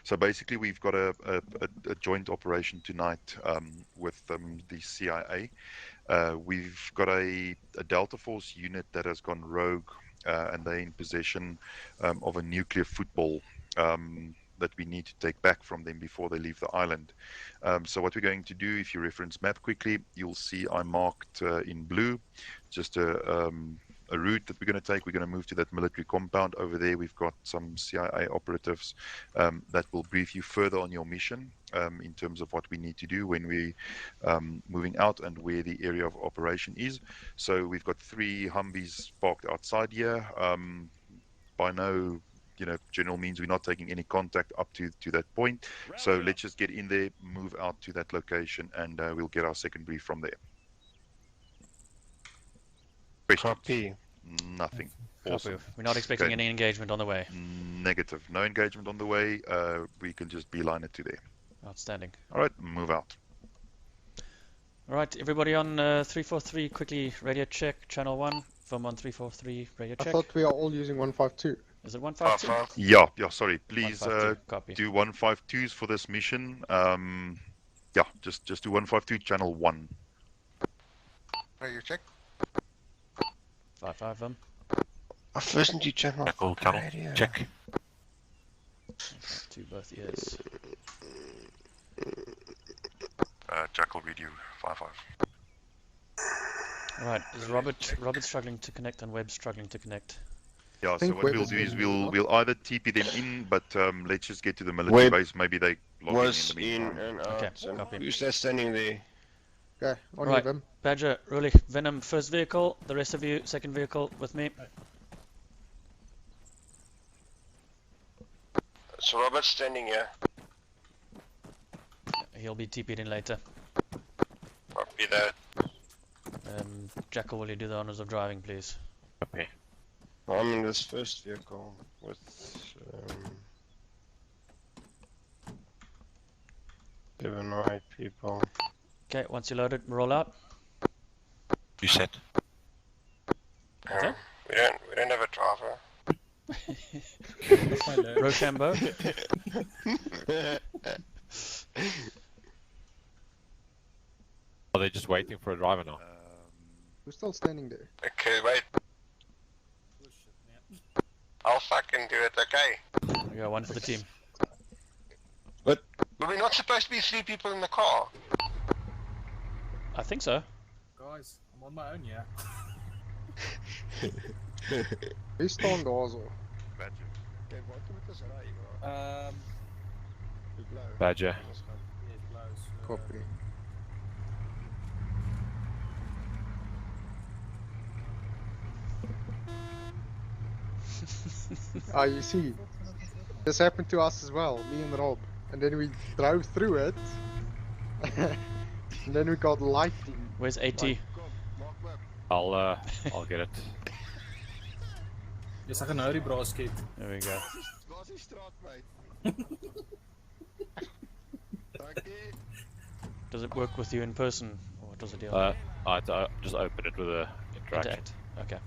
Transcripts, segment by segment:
So basically, we've got a joint operation tonight with the CIA. We've got a Delta Force unit that has gone rogue, and they're in possession of a nuclear football that we need to take back from them before they leave the island. So what we're going to do, if you reference map quickly, you'll see I marked in blue just a route that we're going to take. We're going to move to that military compound over there. We've got some CIA operatives that will brief you further on your mission in terms of what we need to do when we moving out and where the area of operation is. So we've got 3 Humvees parked outside here. By no general means, we're not taking any contact up to that point. So let's just get in there, move out to that location, and we'll get our second brief from there. Questions? Copy. Nothing. Awesome. We're not expecting any engagement on the way. Negative. No engagement on the way. We can just beeline it to there. Outstanding. All right, move out. All right, everybody on 343, quickly radio check, channel 1, firm on 343, radio check. I thought we are all using 152. Is it 152? Yeah, sorry. Please 152, do 152s for this mission. Yeah, just do 152, channel 1. Radio check. 55 them. I first need to channel. Jackal, channel, check. 2 both ears. Jackal, read you 55. Alright, is Robert struggling to connect and Webb struggling to connect? Yeah, so what we'll do is we'll either TP them in, but let's just get to the military base. Maybe they log in the meantime. And out. Okay, And copy. who's that standing there? Okay, on Right. you, Vim. Badger, Rulik, Venom, first vehicle, the rest of you, second vehicle with me. So Robert's standing here. He'll be TP'd in later. Copy that. Jackal, will you do the honors of driving, please? Okay. I'm in this first vehicle with 7 or 8 people. Okay, once you're loaded, roll out. You said. We don't have a driver. Rochambeau. Are they just waiting for a driver now? We're still standing there. Okay, wait. I'll fucking do it, okay? We got one for the team. But we're not supposed to be 3 people in the car. I think so. Guys, I'm on my own, yeah. Wie staan daar zo? Badger. Okay, waar kom ek as ry? Badger. Copy. Ah, you see, this happened to us as well, me and Rob, and then we drove through it, and then we got lightning. Where's AT? I'll get it. Dis 'n nou die braaskiet. There we go. Waar is die straat, mate? Dankie. Does it work with you in person, or what does it deal? I just open it with a interaction. Interact. Okay.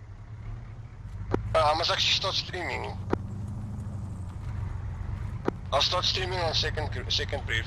I must actually start streaming. I'll start streaming on second brief.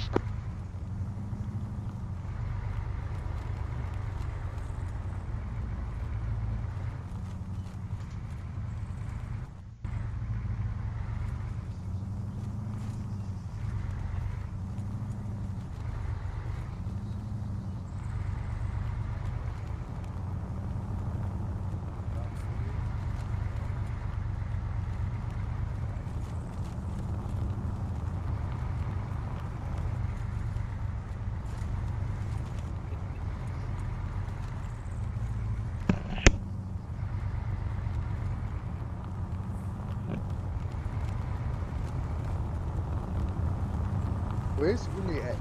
Where's Uli at?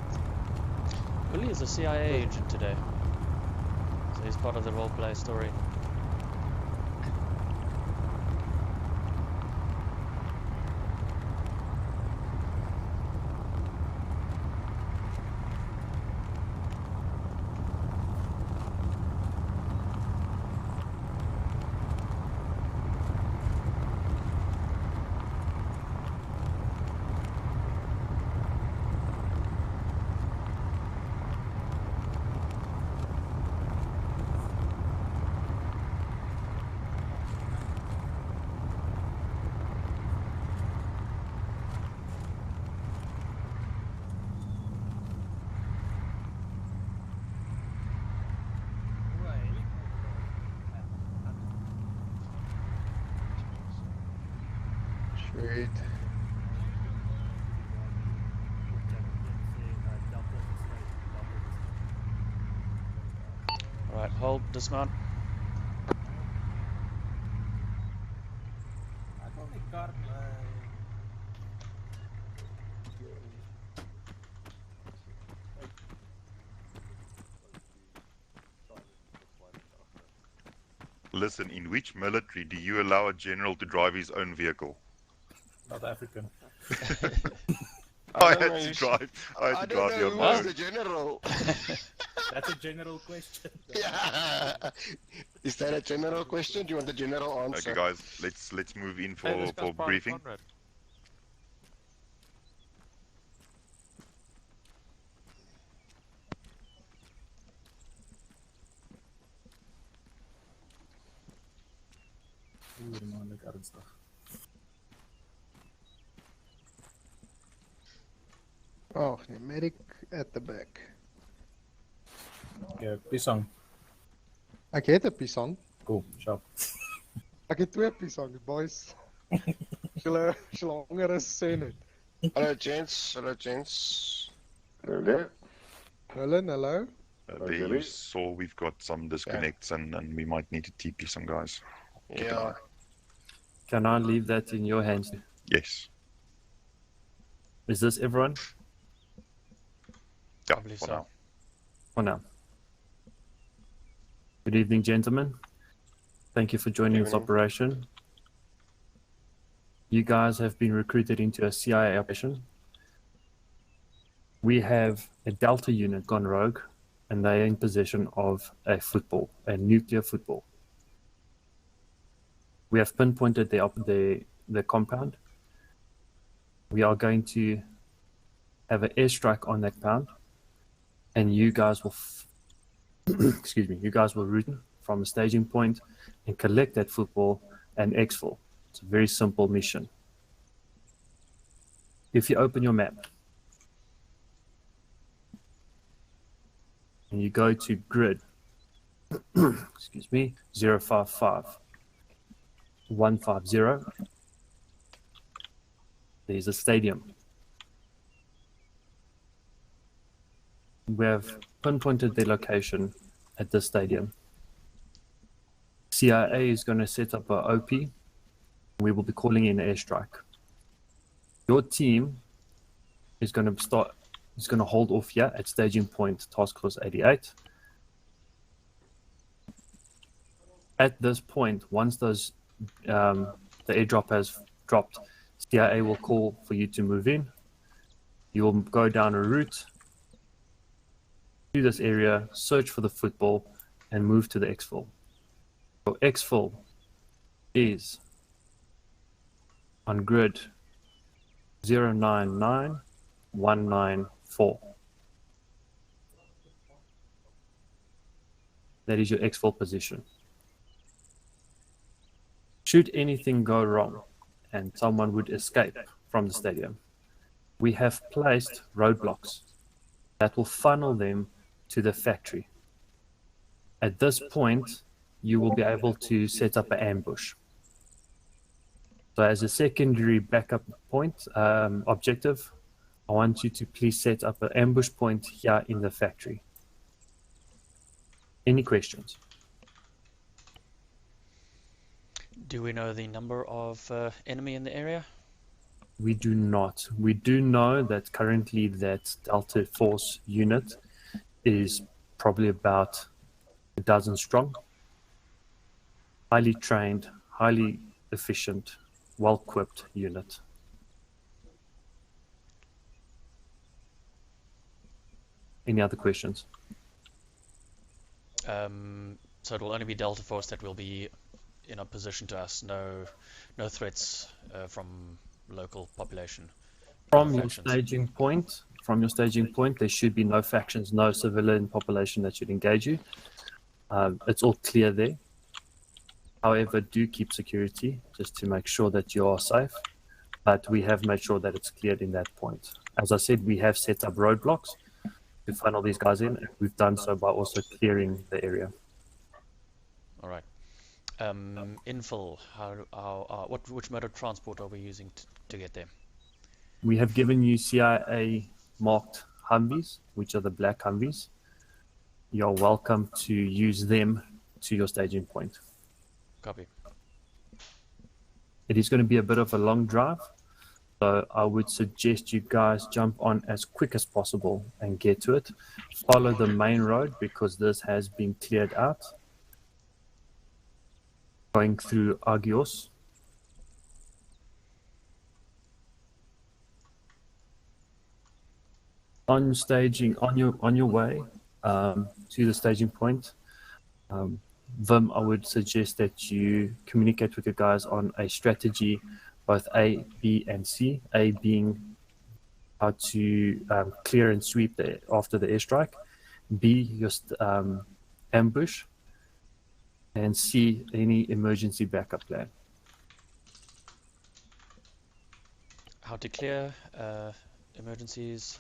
Willie is a CIA agent today. So he's part of the roleplay story. Wait. Alright, hold, dismount. Listen, in which military do you allow a general to drive his own vehicle? South African. I don't know, had to you drive. I had I to don't drive know the who on was my the general. That's a general question. Yeah. Is that a general question? Do you want the general answer? Okay, guys, let's move in Hey, this for guy's Private briefing. Conrad. Oeh, man, lekker ernstig. Oh, the medic at the back. Ja, pisang. Ek het 'n pisang. Cool, sharp. Ek het 2 pisang, boys. Julle honger is sê net. Hello, gents. Hello, gents. Hello. Hello. There you saw we've got some disconnects and we might need to TP some guys. Keep an Yeah. eye. Can I leave that in your hands? Yes. Is this everyone Yeah, I believe for so. now. for now? Good evening, gentlemen. Thank you for joining this evening. operation. You guys have been recruited into a CIA operation. We have a Delta unit gone rogue, and they are in possession of a football, a nuclear football. We have pinpointed the compound. We are going to have an airstrike on that compound, and you guys will, excuse me, you guys will route from a staging point and collect that football and Exfil. It's a very simple mission. If you open your map and you go to grid, excuse me, 055 150, there's a stadium. We have pinpointed the location at this stadium. CIA is going to set up a OP. We will be calling in an airstrike. Your team is going to hold off here at staging point task force 88. At this point, once those the airdrop has dropped, CIA will call for you to move in. You will go down a route to this area, search for the football, and move to the Exfil. So Exfil is on grid 099194. That is your Exfil position. Should anything go wrong and someone would escape from the stadium, we have placed roadblocks that will funnel them to the factory. At this point, you will be able to set up an ambush. So as a secondary backup point, objective, I want you to please set up an ambush point here in the factory. Any questions? Do we know the number of enemy in the area? We do not. We do know that currently that Delta Force unit is probably about a dozen strong. Highly trained, highly efficient, well-equipped unit. Any other questions? So it will only be Delta Force that will be in opposition to us. No threats from local population. From your factions. staging point, there should be no factions, no civilian population that should engage you. It's all clear there. However, do keep security just to make sure that you are safe. But we have made sure that it's cleared in that point. As I said, we have set up roadblocks to funnel these guys in, and we've done so by also clearing the area. All right. Infill, which mode of transport are we using to get there? We have given you CIA marked Humvees, which are the black Humvees. You're welcome to use them to your staging point. Copy. It is going to be a bit of a long drive, so I would suggest you guys jump on as quick as possible and get to it. Follow the main road because this has been cleared out. Going through Agios. On staging, on your way to the staging point, Vim, I would suggest that you communicate with your guys on a strategy, both A, B, and C. A being how to clear and sweep after the airstrike. B, just ambush. And C, any emergency backup plan. How to clear emergencies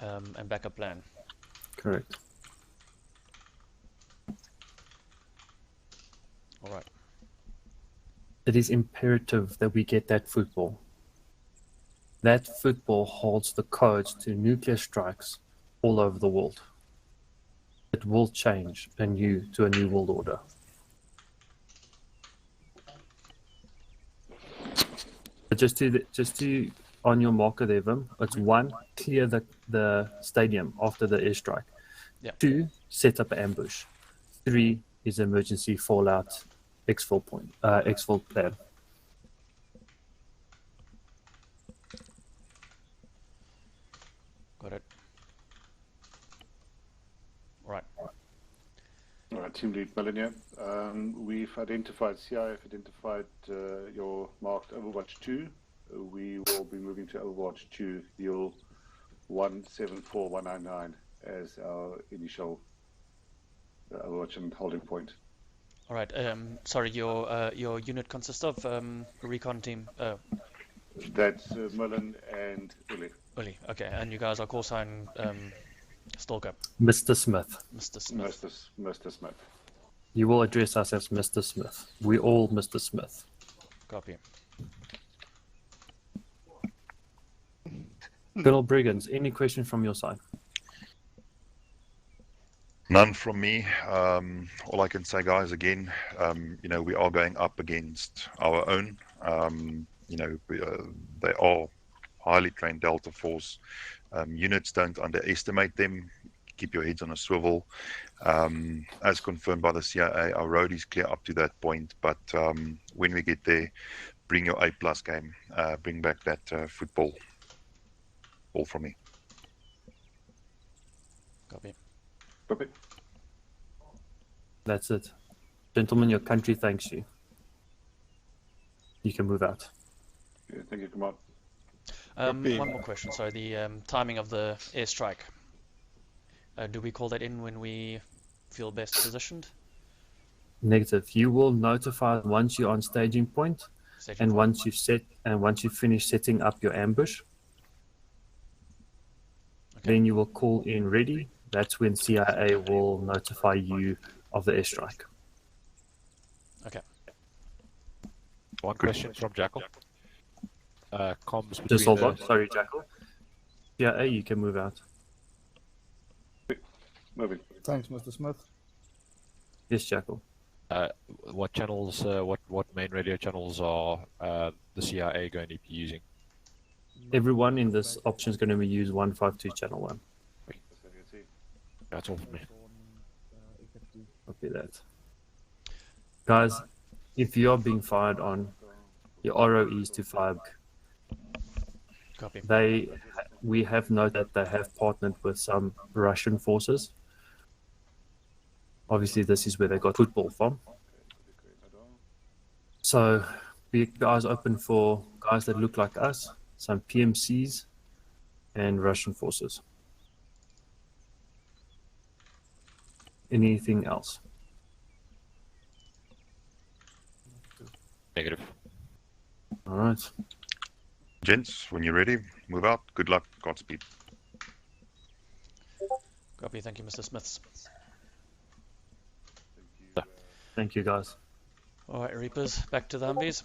and backup plan. Correct. All right. It is imperative that we get that football. That football holds the codes to nuclear strikes all over the world. It will change to a new world order. But just to on your marker there, Vim, it's 1, clear the stadium after the airstrike. Yeah. 2, set up an ambush. 3 is emergency fallout exfil plan. Got it. Right. All right, Team Lead Melania. We've identified, CIA have identified your marked Overwatch 2. We will be moving to Overwatch 2, Deal 174199 as our initial Overwatch and holding point. All right. Sorry, your unit consists of recon team. That's Mullen and Uli. Uli. Okay, and you guys are call sign Stalker. Mr. Smith. Mr. Smith. Mr. Smith. You will address us as Mr. Smith. We all Mr. Smith. Copy. Colonel Briggins, any question from your side? None from me. All I can say, guys, again, we are going up against our own. They are highly trained Delta Force. Units, don't underestimate them. Keep your heads on a swivel. As confirmed by the CIA, our road is clear up to that point. But when we get there, bring your A+ game. Bring back that football. All from me. Copy. Copy. That's it. Gentlemen, your country thanks you. You can move out. Yeah, thank you, come on. One more question. So the timing of the airstrike. Do we call that in when we feel best positioned? Negative. You will notify once you're on staging point, and once you finish setting up your ambush. Okay. Then you will call in ready. That's when CIA will notify you of the airstrike. Okay. One question from Jackal. Comms between Just hold on. Sorry, Jackal. CIA, you can move out. Moving. Thanks, Mr. Smith. Yes, Jackal. What channels, what main radio channels are the CIA going to be using? Everyone in this option is going to use 152 channel 1. That's all for me. Copy that. Guys, if you are being fired on, your ROEs to FIBG. Copy. We have noted that they have partnered with some Russian forces. Obviously, this is where they got football from. So, be guys open for guys that look like us, some PMCs, and Russian forces. Anything else? Negative. All right. Gents, when you're ready, move out. Good luck. Godspeed. Copy. Thank you, Mr. Smiths. Thank you, guys. Alright, Reapers, back to the Humvees.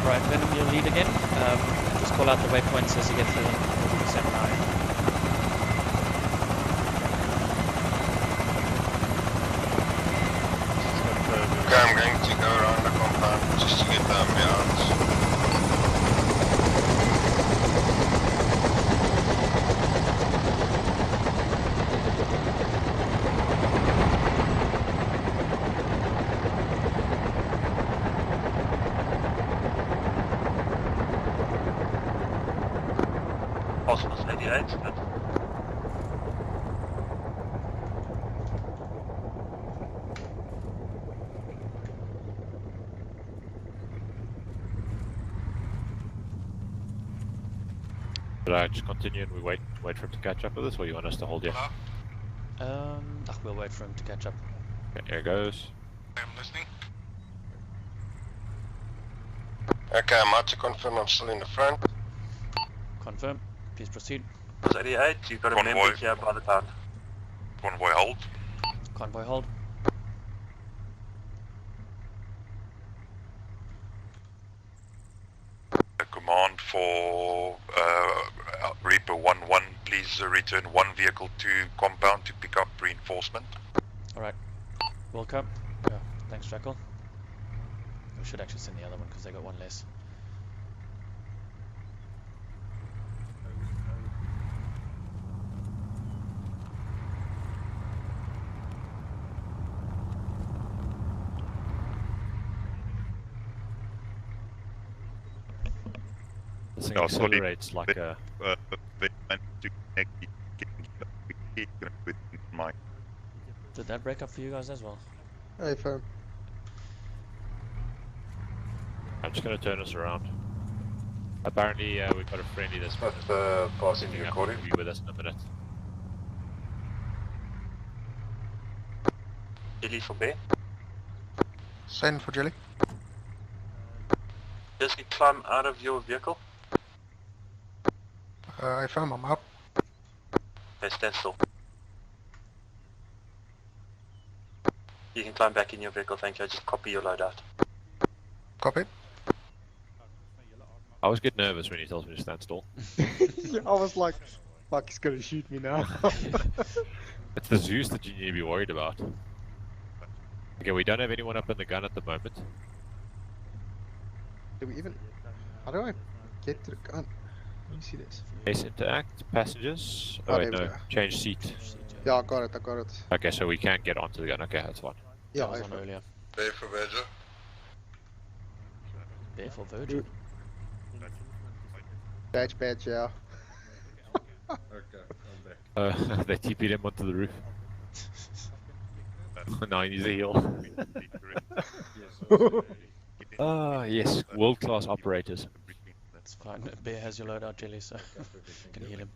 Right, Venom, you'll lead again. Just call out the waypoints as you get through them. 40% line. Okay, I'm going to go around the compound just to get the ambiance. Possible 88, good. Should I just continue and we wait for him to catch up with us, or you want us to hold you? We'll wait for him to catch up. Okay, here goes. I'm listening. Okay, I'm out to confirm I'm still in the front. Confirm. Please proceed. 88, you've got a Convoy. member here by the town. Convoy hold. Convoy hold. Command for Reaper 1-1, please return one vehicle to compound to pick up reinforcement. Alright. Welcome. Yeah, thanks, Jackal. We should actually send the other one because they got one less. This thing Oh, sorry. accelerates like a... Did that break up for you guys as well? Hey, fam. I'm just going to turn us around. Apparently we've got a friendly that's Passing picking up recording. to be with us in a minute. Jelly for bear. Send for Jelly. Just climb out of your vehicle. I found I'm out. Okay, stand still. You can climb back in your vehicle, thank you. I just copy your loadout. Copy. I always get nervous when he tells me to stand still. Yeah, I was like, fuck, he's gonna shoot me now. It's the Zeus that you need to be worried about. Okay, we don't have anyone up in the gun at the moment. Do we even... How do I get to the gun? Let me see this. Base interact, passengers. Oh, Oh, wait, there we no, go. change seat. Yeah, I got it, I got it. Okay, so we can get onto the gun. Okay, that's fine. Yeah, That was I on found earlier. Bear for Badger. Bear for Virgin. badge, yeah. They TP'd him onto the roof. Now he needs a heal. Ah, yes, world-class operators. It's fine. Bear has your loadout, Jelly, so can heal him.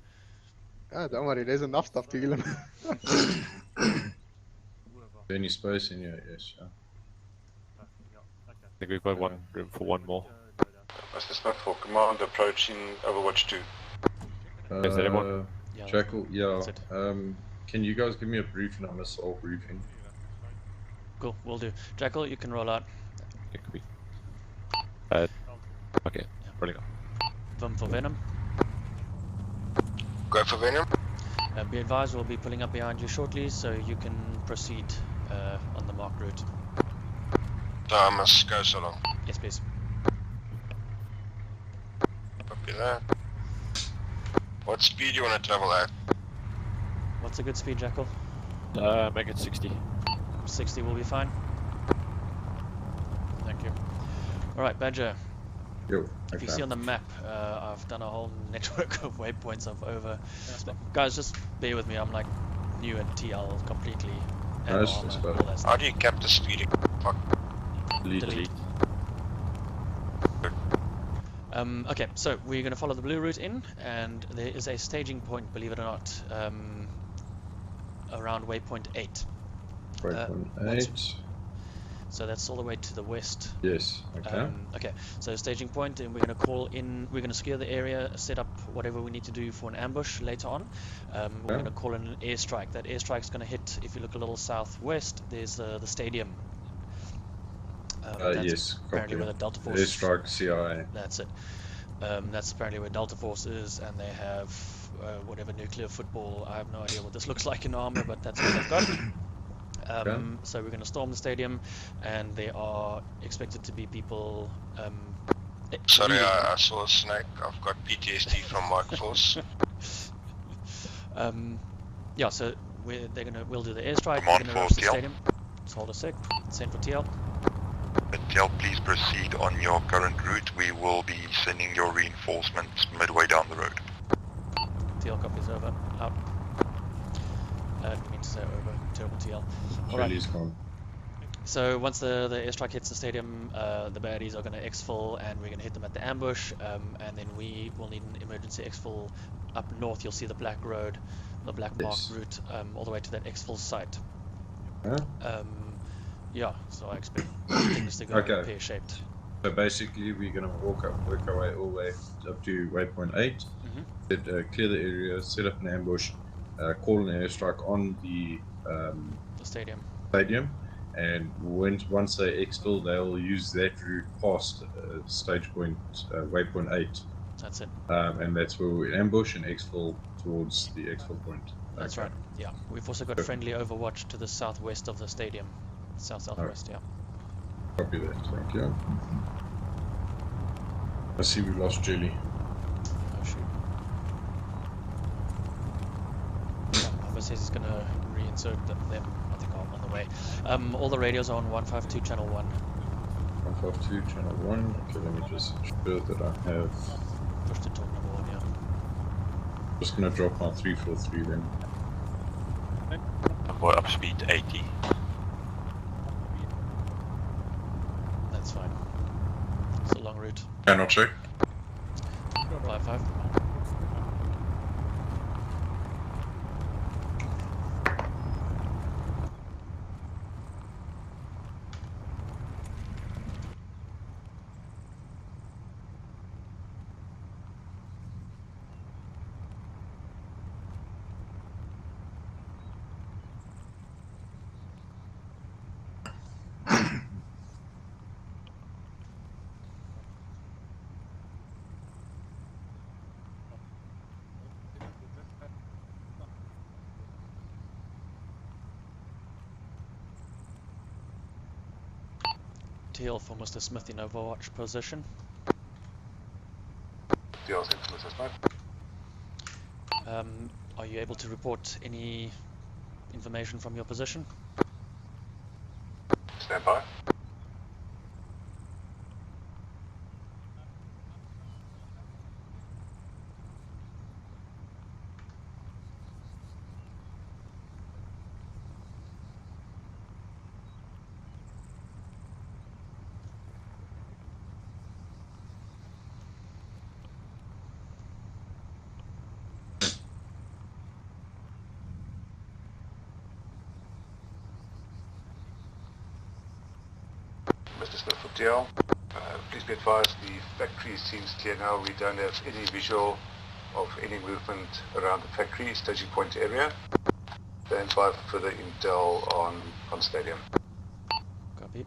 Ah, don't worry, there's enough stuff to heal him. Any space in here? Yes, yeah. I think we've got one room for one more. That's just not for command approaching Overwatch 2. Is that everyone? Yeah, Jackal, yeah. that's it. Can you guys give me a briefing on this whole briefing? Cool, will do. Jackal, you can roll out. Okay, could we? Okay, rolling up. Vim for Venom. Go for Venom. Be advised, we'll be pulling up behind you shortly, so you can proceed on the marked route. So I must go so long. Yes, please. Copy that. What speed do you want to travel at? What's a good speed, Jackal? Make it 60. 60 will be fine. Thank you. Alright, Badger. Yo, If you see on the map, I've done a whole network of waypoints of over... Guys, just bear with me, I'm like new at TL completely. And Nice, armor, that's all better. that How stuff. do you cap the speed? Fuck. Delete. Delete. Okay, so we're going to follow the blue route in, and there is a staging point, believe it or not, around waypoint 8. Waypoint once- 8. So that's all the way to the west. Yes, okay. Okay, so staging point, and we're going to call in, we're going to secure the area, set up whatever we need to do for an ambush later on. We're going to call in an airstrike. That airstrike's going to hit, if you look a little southwest, there's the stadium. That's Yes, apparently copy. where the Delta Force... Airstrike CIA. That's it. That's apparently where Delta Force is, and they have whatever nuclear football. I have no idea what this looks like in armor, but that's what they've got. So we're going to storm the stadium, and there are expected to be people... Sorry, I saw a snake. I've got PTSD from Mike Force. Yeah, so we'll do the airstrike. Come on, we're going to rush the TL. stadium. Let's hold a sec. Send for TL. TL, please proceed on your current route. We will be sending your reinforcements midway down the road. TL copies over. Out. I didn't mean to say over. Terrible TL. Alright. So once the airstrike hits the stadium, the baddies are going to exfil, and we're going to hit them at the ambush, and then we will need an emergency exfil up north. You'll see the black road, the black marked route, all the way to that exfil site. Yeah, so I expect things to go pear-shaped. So basically, we're going to work our way all the way up to waypoint 8, clear the area, set up an ambush, call an airstrike on the stadium. And once they exfil, they'll use that route past stage point, waypoint 8. That's it. And that's where we ambush and exfil towards the exfil point. That's right. Yeah, we've also got friendly overwatch to the southwest of the stadium. Southwest, yeah. Copy that, thank you. I see we lost Jelly. Oh shoot. Yeah, Amber says he's gonna reinsert them, I think, on the way. All the radios are on 152 channel 1. 152 channel 1, okay, let me just ensure that I have... Push to talk number 1, yeah. Just gonna drop my 343 then. Boy, up speed 80. That's fine. It's a long route. Cannot check. 5-5. TL for Mr. Smith in overwatch position. TL's influence is not. Are you able to report any information from your position? Stand by. Mr. Smith for TL. Please be advised the factory seems clear now. We don't have any visual of any movement around the factory staging point area. Stand by for further intel on stadium. Copy.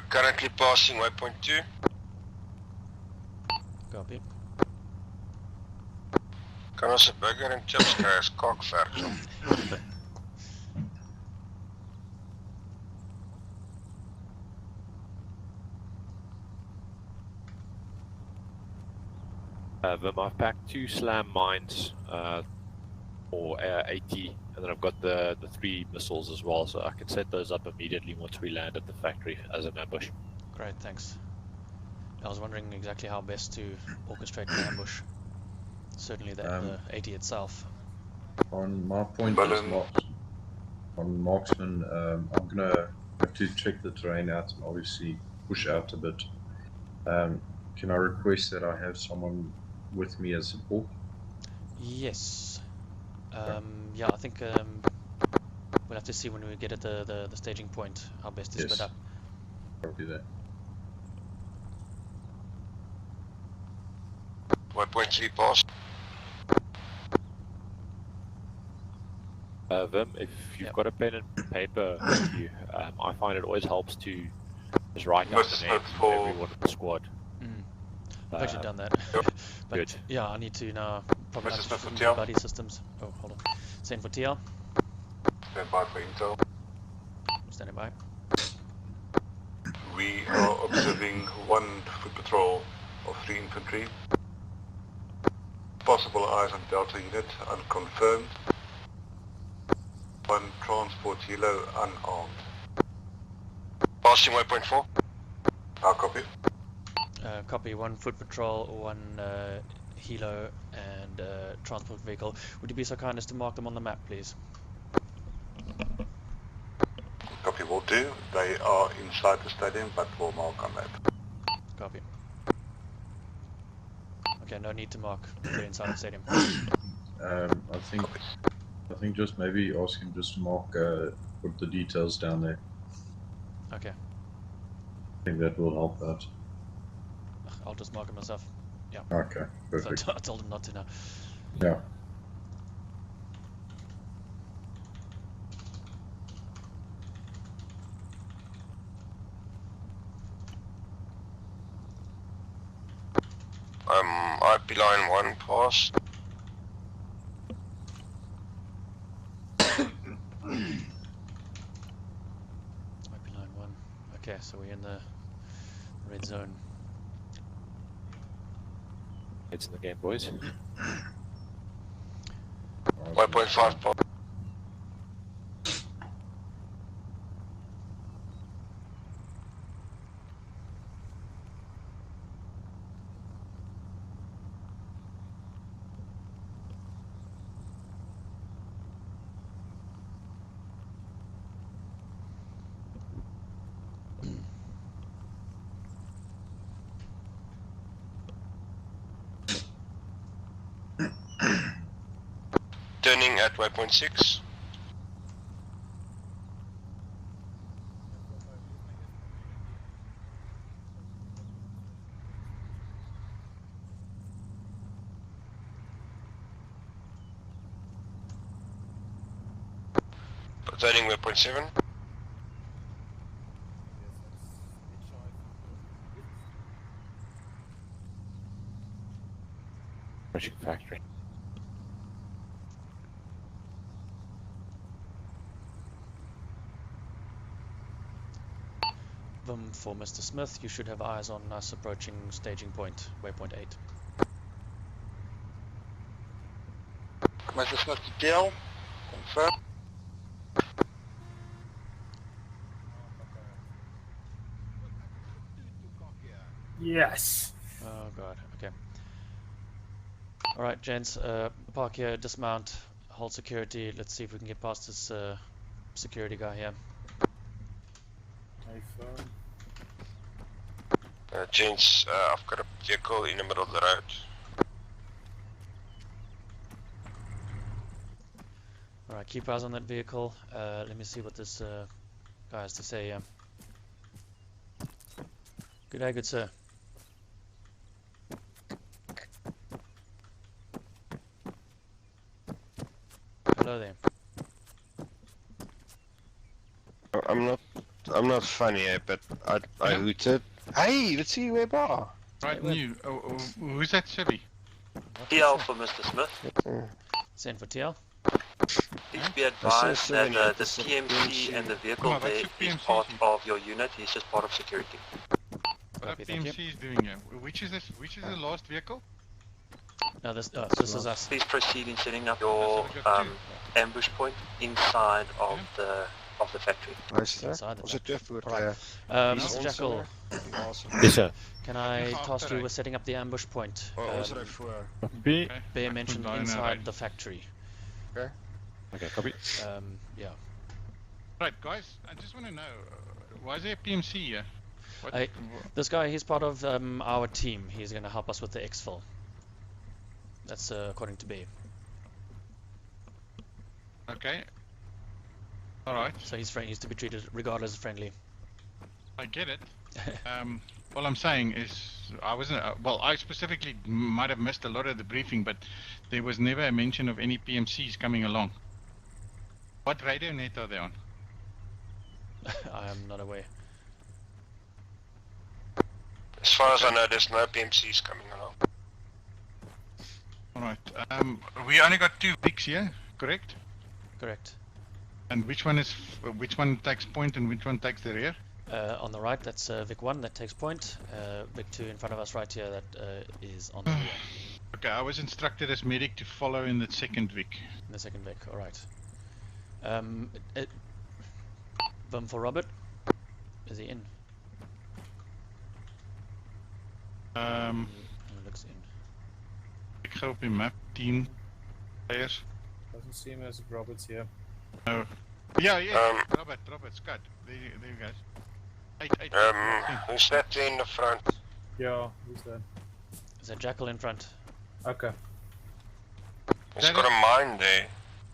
Currently passing waypoint 2. Copy. Kan ons 'n burger en chips kry as kakverk? Vim, I've packed 2 slam mines for 80, and then I've got the 3 missiles as well, so I can set those up immediately once we land at the factory as an ambush. Great, thanks. I was wondering exactly how best to orchestrate an ambush. Certainly the 80 itself. On my point is on marksman, I'm gonna have to check the terrain out and obviously push out a bit. Can I request that I have someone with me as support? Yes. Yeah, I think we'll have to see when we get at the staging point how best to split up. I'll do that. Waypoint 3 pass. Vim, if you've got a pen and paper with you, I find it always helps to just write down the names of everyone in the squad. I've actually done that. But good. Yeah, I need to now probably Mr. have to TL. buddy systems. Oh, hold on. Send for TL. Stand by for intel. Standing by. We are observing 1 foot patrol of 3 infantry. Possible eyes on Delta unit, unconfirmed. 1 transport helo, unarmed. Passing waypoint 4. I'll copy. Copy. 1 foot patrol, 1 helo, and transport vehicle. Would you be so kind as to mark them on the map, please? Copy, will do. They are inside the stadium, but we'll mark on that. Copy. Okay, no need to mark. They're inside the stadium. I think just maybe ask him just to mark, put the details down there. Okay. I think that will help out. I'll just mark it myself. Yeah. Okay, perfect. So I told him not to now. Yeah. IP line 1 pass. IP line 1. Okay, so we're in the red zone. It's in the game, boys. Waypoint 5 pass. Turning at waypoint 6. Turning waypoint 7. Approaching factory. Vim for Mr. Smith, you should have eyes on us approaching staging point, waypoint 8. Mr. Smith to TL. Confirm. Yes. Oh god, okay. Alright, gents, park here, dismount, hold security. Let's see if we can get past this security guy here. Gents, I've got a vehicle in the middle of the road. Alright, keep eyes on that vehicle. Let me see what this guy has to say here. Good day, good sir. Hello there. I'm not funny, but I hooted. Hey, let's see where bar. Right, new. Who's that silly? TL for Mr. Smith. Send for TL. Please be advised that the PMC and the vehicle there is part of your unit. He's just part of security. What PMC is doing here? Which is this? Which is the last vehicle? No, this is us. Please proceed in setting up your ambush point inside of the factory. Inside the Was it factory. Jeff? Alright. Mr. Jackal, Yes, sir. can I task you with setting up the ambush point? B. Bear mentioned inside the factory. Okay. Okay, copy. Yeah. Right, guys, I just want to know, why is there a PMC here? This guy, he's part of our team. He's going to help us with the Exfil. That's according to Bear. Okay. Alright. So he's to be treated regardless of friendly. I get it. All I'm saying is, I wasn't, well, I specifically might have missed a lot of the briefing, but there was never a mention of any PMCs coming along. What radio net are they on? I am not aware. As far as I know, there's no PMCs coming along. Alright, we only got 2 Vics here, correct? Correct. And which one takes point and which one takes the rear? On the right, that's Vic 1 that takes point. Vic 2 in front of us right here, that is on the rear. Okay, I was instructed as medic to follow in the second Vic. In the second Vic, alright. Vim for Robert. Is he in? He looks in. Ik ga op die map 10 players. Doesn't seem as if Robert's here. No. Yeah, Robert, SCUD. There you guys. 8. Who's that in the front? Yeah, who's that? Is that Jackal in front? Okay. He's got a mine there.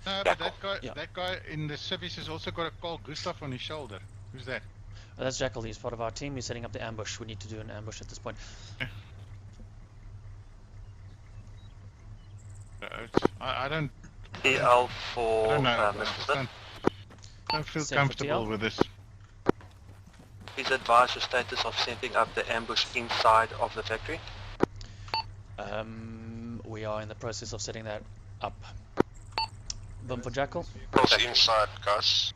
No, but that guy in the service has also got a Carl Gustav on his shoulder. Who's that? That's Jackal, he's part of our team. He's setting up the ambush. We need to do an ambush at this point. I don't... EL for Mr. Smith. I don't feel comfortable with this. Please advise the status of setting up the ambush inside of the factory. We are in the process of setting that up. Vim for Jackal. It's inside, guys.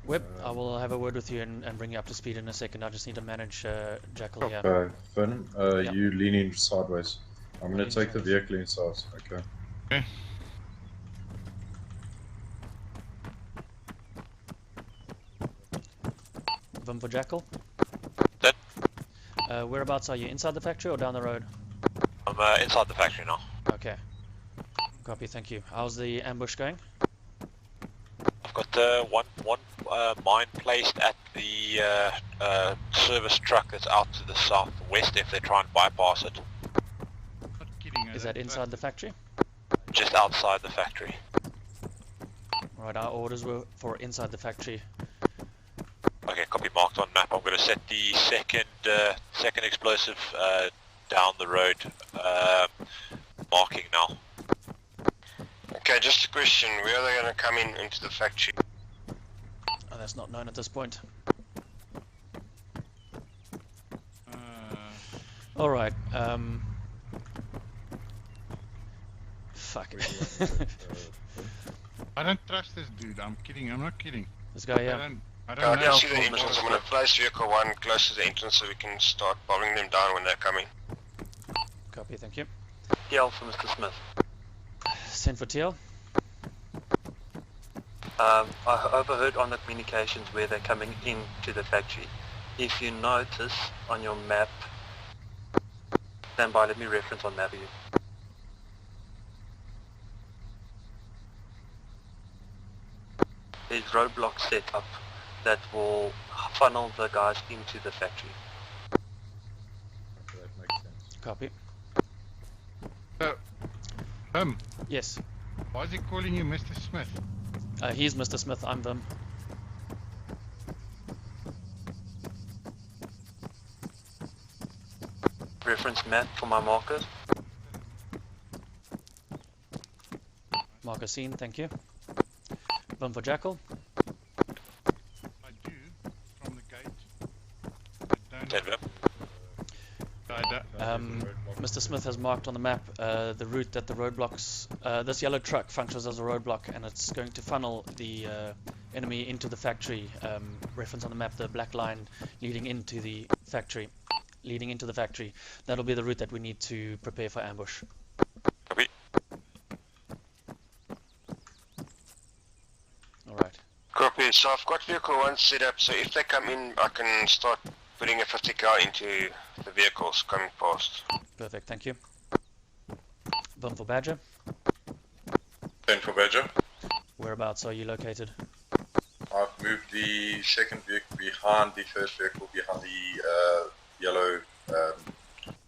Web, I will have a word with you and bring you up to speed in a second. I just need to manage Jackal here. Finn, you leaning sideways. I'm gonna take the vehicle inside. Okay. Okay. Vim for Jackal. Dead. Whereabouts are you? Inside the factory or down the road? I'm inside the factory now. Okay. Copy, thank you. How's the ambush going? I've got one mine placed at the service truck that's out to the southwest if they try and bypass it. Is that inside the factory? Just outside the factory. Right, our orders were for inside the factory. Okay, copy, marked on map. I'm going to set the second explosive down the road, marking now. Okay, just a question. Where are they going to come into the factory? Oh, that's not known at this point. Alright, fuck. I don't trust this dude, I'm kidding, I'm not kidding. This guy, yeah. I can see the entrance. I'm going to place vehicle 1 close to the entrance so we can start bombing them down when they're coming. Copy, thank you. TL for Mr. Smith. Send for TL. I overheard on the communications where they're coming into the factory. If you notice on your map, stand by, let me reference on map view. There's roadblocks set up that will funnel the guys into the factory. Okay, that makes sense. Copy. Yes. Why is he calling you Mr. Smith? He's Mr. Smith, I'm Vim. Reference map for my markers. Marker scene, thank you. Vim for Jackal. I do, from the gate. Dead Vim. Mr. Smith has marked on the map the route that the roadblocks, this yellow truck functions as a roadblock and it's going to funnel the enemy into the factory. Reference on the map, the black line leading into the factory. leading into the factory. That'll be the route that we need to prepare for ambush. Copy. Alright. Copy. So I've got vehicle 1 set up, so if they come in, I can start putting a 50 cal into the vehicles coming past. Perfect, thank you. Vim for Badger. 10 for Badger. Whereabouts are you located? I've moved the second vehicle behind the first vehicle, behind the yellow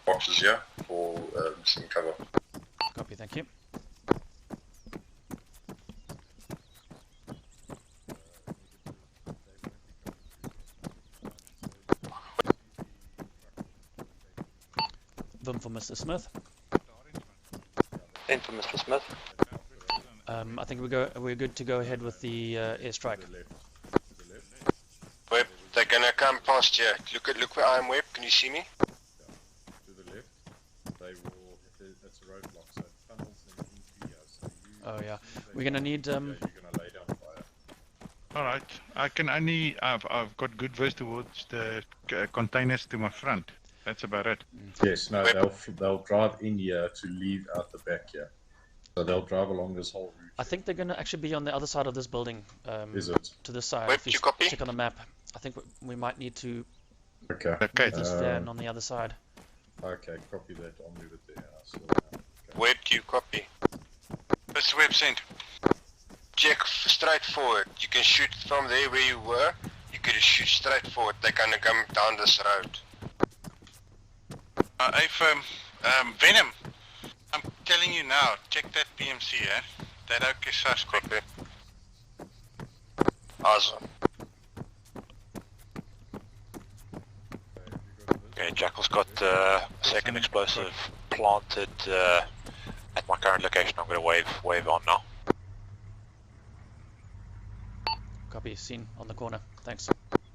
boxes here for some cover. Copy, thank you. Vim for Mr. Smith. Then for Mr. Smith. I think we're good to go ahead with the airstrike. Web, they're gonna come past here. Look where I am, Web. Can you see me? To the left, they will. It's a roadblock, so it funnels them into here. So Oh yeah, we're gonna need. you're gonna lay down fire. All right. I can only. I've got good views towards the containers to my front. That's about it. Yes, no, they'll drive in here to leave out the back here. So they'll drive along this whole route. I think they're gonna actually be on the other side of this building. Is it? To this side. Web, If you you copy? check on the map, I think we might need to Okay. stand on the other side. Okay, copy that. I'll move it there. Web, do you copy? Mr. Web, sent. Check straight forward. You can shoot from there where you were. You could shoot straight forward. They're gonna come down this road. Venom, I'm telling you now, check that PMC, eh? That okay suspect. Awesome. Okay, Jackal's got the second explosive planted at my current location. I'm going to wave on now. Copy, scene on the corner. Thanks.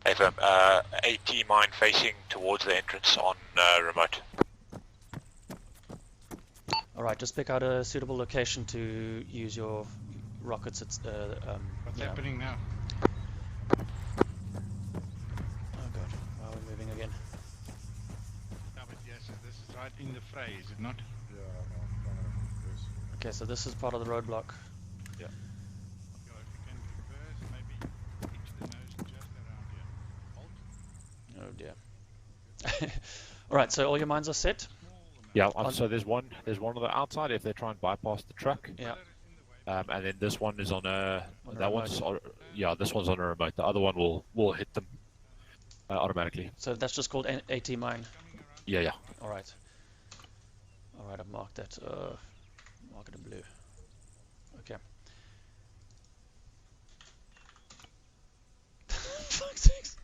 Hey, firm, AT mine facing towards the entrance on remote. Alright, just pick out a suitable location to use your rockets. It's What's happening now? Oh god, why are we moving again? No, but yes, this is right in the fray, is it not? Yeah, no, Okay, so this is part of the roadblock. Yeah. If you can reverse, maybe hit the nose just around here. Halt. Oh dear. Alright, so all your mines are set? Yeah, so there's one on the outside if they try and bypass the truck. Yeah. And then this one is on a remote. this one's on a remote. The other one will hit them automatically. So that's just called AT mine? Yeah. Alright. Alright, I've marked that. Mark it in blue. Okay. Fuck's sakes.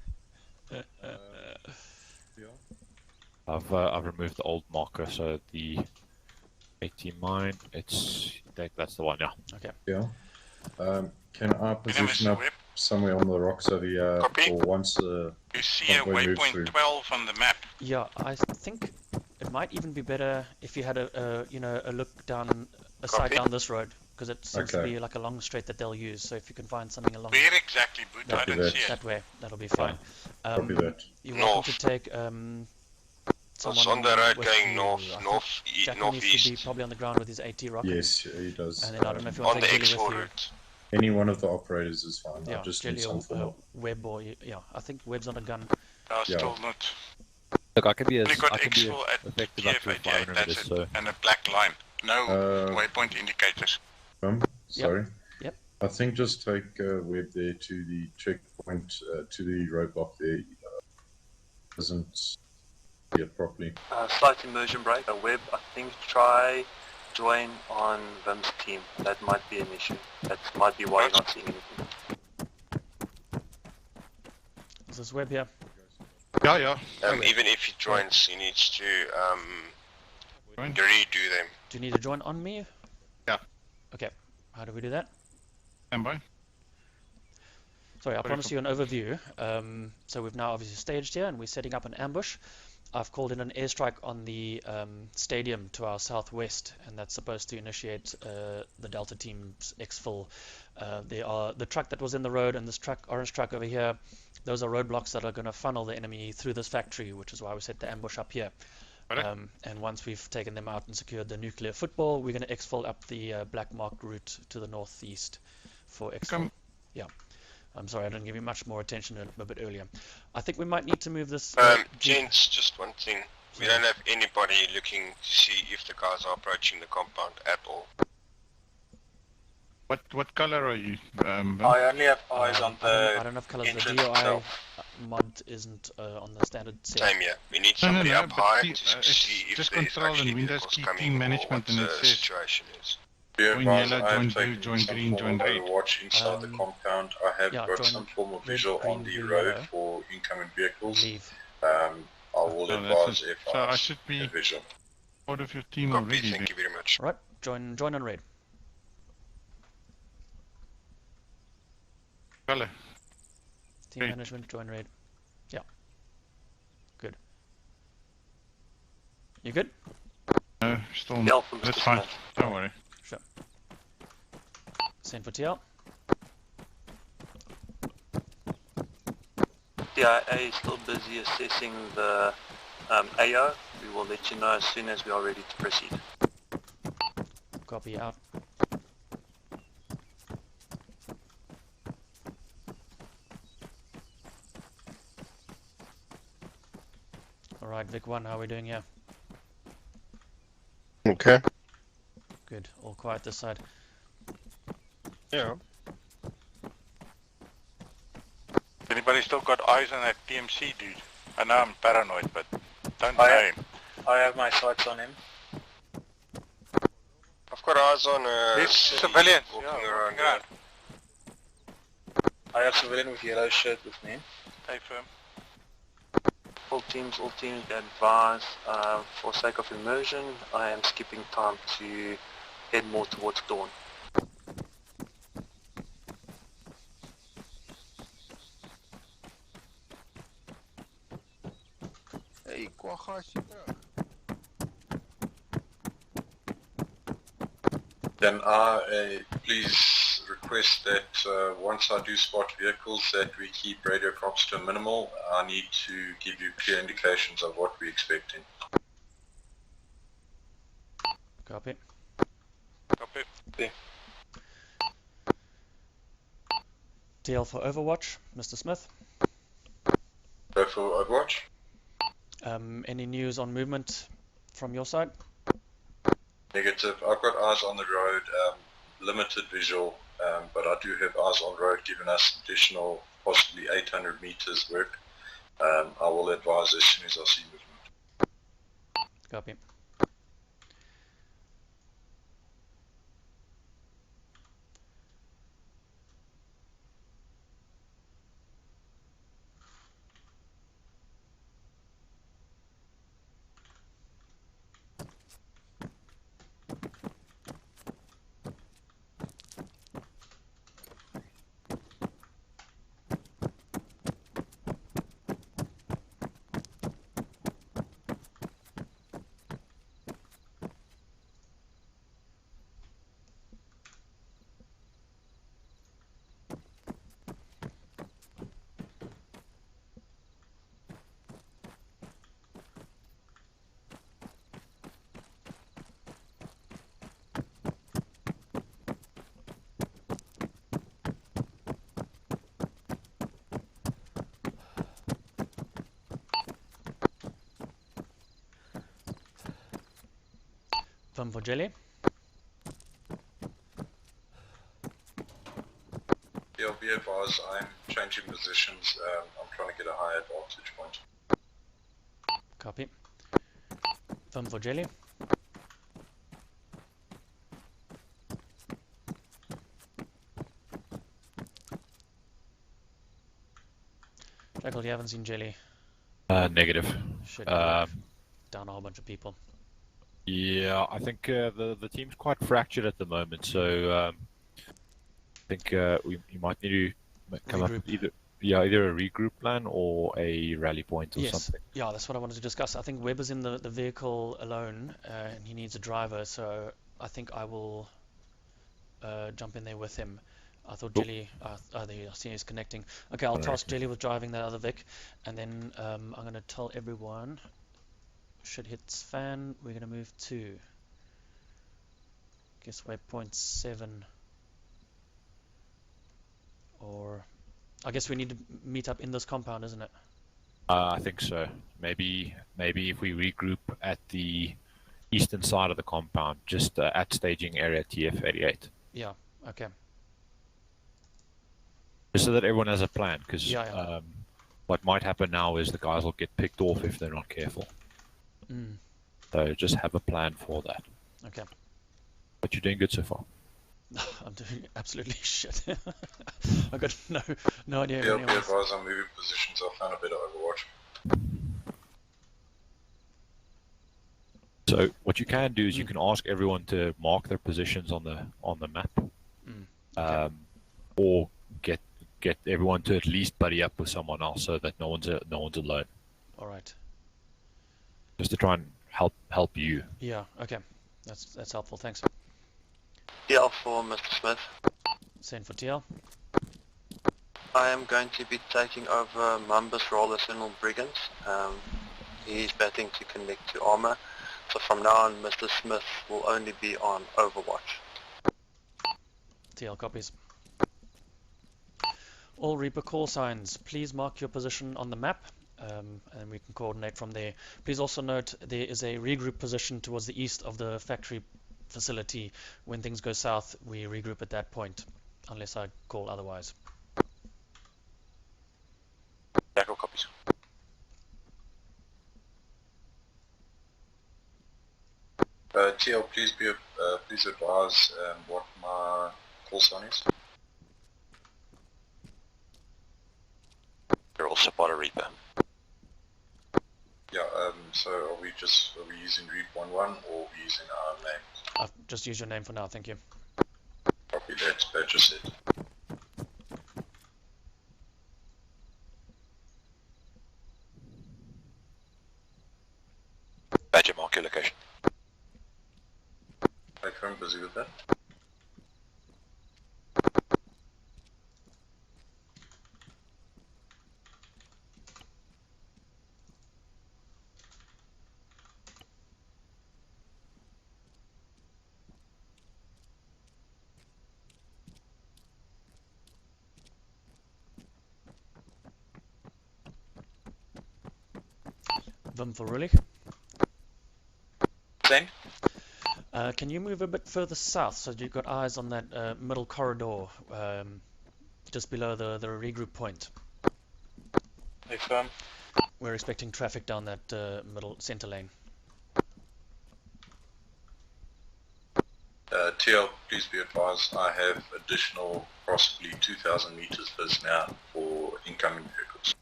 I've removed the old marker, so the 18 mine. That's the one, yeah. Okay. Yeah. Can I position up somewhere on the rocks over here for once You see a waypoint 12 on the map. Yeah, I think it might even be better if you had a look down a side down this road, because it seems to be like a long straight that they'll use. So if you can find something along Where exactly, Boot? I don't see it. that way, that'll be fine. Copy that. You're welcome to take It's on the road going Jack needs to be probably on the ground with his AT rocket. Yes, he does. And then I don't know if you want to take Jelly with you. Any one of the operators is fine. Yeah, I just Jelly need some or for Web or yeah, I think Web's on a gun. No, still not. Look, I can be Only got effective Exfil up to at 500 TF88, that's meters, it. so And a black line. No waypoint indicators. Sorry. Yep. I think just take Web there to the checkpoint, to the roadblock there. Doesn't see it properly. Slight immersion break. Web, I think try join on Vim's team. That might be an issue. That might be why you're not seeing anything. Is this Web here? Yeah. Even if he joins, he needs to redo them. Do you need to join on me? Yeah. Okay. How do we do that? Stand by. Sorry, I promised you an overview. So we've now obviously staged here and we're setting up an ambush. I've called in an airstrike on the stadium to our southwest, and that's supposed to initiate the Delta team's exfil. The truck that was in the road and this orange truck over here, those are roadblocks that are going to funnel the enemy through this factory, which is why we set the ambush up here. And once we've taken them out and secured the nuclear football, we're going to exfil up the black marked route to the northeast for exfil. Yeah. I'm sorry, I didn't give you much more attention a bit earlier. I think we might need to move this... Gents, just one thing. We don't have anybody looking to see if the guys are approaching the compound at all. What color are you? I only have eyes on the I don't have colors. The entrance DOI itself. mod isn't on the standard set. Same here. We need somebody up high to see if just there's control actually and Windows vehicles key coming team or management, what and the it says situation is. join Advised, yellow, I have join taken blue, join some green, form join of red. Overwatch inside the compound. I have got some form of visual on the road for incoming vehicles. I will advise if I should be visual. part of your team Copy, already. thank you very much. Right, join on red. Color. Team management, join red. Yeah. Good. You good? No, still not. That's fine. Don't worry. Sure. Send for TL. CIA is still busy assessing the AO. We will let you know as soon as we are ready to proceed. Copy out. Alright, Vic 1, how are we doing here? Okay. Good, all quiet this side. Yeah. Anybody still got eyes on that PMC dude? I know I'm paranoid, but don't I know have- him. I have my sights on him. I've got eyes on There's city civilians, walking yeah, around. walking around. I have civilian with yellow shirt with me. Stay firm. All teams be advised, for sake of immersion, I am skipping time to head more towards dawn. Hey, Then I please request that once I do spot vehicles that we keep radio comms to a minimal. I need to give you clear indications of what we're expecting. Copy. Copy. Yeah. TL for Overwatch, Mr. Smith. Go for Overwatch. Any news on movement from your side? Negative. I've got eyes on the road, limited visual, but I do have eyes on the road giving us additional possibly 800 meters work. I will advise as soon as I see movement. Copy. Firm for Jelly. Yeah, be advised, I'm changing positions. I'm trying to get a higher advantage point. Copy. Firm for Jelly. Jackal, you haven't seen Jelly? Negative. Shit, down a whole bunch of people. Yeah, I think the team's quite fractured at the moment, so I think you might need to come up with Yeah, either a regroup plan or a rally point or something. Yeah, that's what I wanted to discuss. I think Webb is in the vehicle alone, and he needs a driver, so I think I will jump in there with him. I thought Jelly, there you see he's connecting. Okay, I'll task Jelly with driving that other Vic, and then I'm going to tell everyone, should hits fan, we're going to move to, guess waypoint 7, or I guess we need to meet up in this compound, isn't it? I think so. Maybe if we regroup at the eastern side of the compound, just at staging area TF-88. Yeah, okay. Just so that everyone has a plan, because Yeah. what might happen now is the guys will get picked off if they're not careful. Mm. So just have a plan for that. Okay. But you're doing good so far. I'm doing absolutely shit. I got no idea. Yeah, be advised on moving positions. I found a better Overwatch. So what you can do is you can ask everyone to mark their positions on the map, Okay. or get everyone to at least buddy up with someone else so that no one's alone. All right. Just to try and help you. Yeah. Okay. That's helpful. Thanks. TL for Mr. Smith. Same for TL. I am going to be taking over Mambus role as Sentinel Brigands. He's batting to connect to armor. So from now on, Mr. Smith will only be on Overwatch. TL copies. All Reaper call signs, please mark your position on the map, and we can coordinate from there. Please also note there is a regroup position towards the east of the factory facility. When things go south, we regroup at that point, unless I call otherwise. Jackal copies. TL, please advise what my call sign is. You're all support a Reaper. Yeah, so are we using Reap 11 or are we using our name? I'll just use your name for now, thank you. Copy that, Badger said. Badger, mark your location. I'm busy with that. Vim for Rulik. Same. Can you move a bit further south so you've got eyes on that middle corridor, just below the regroup point? Affirm. We're expecting traffic down that middle center lane. TL, please be advised, I have additional possibly 2,000 meters vis now for incoming vehicles.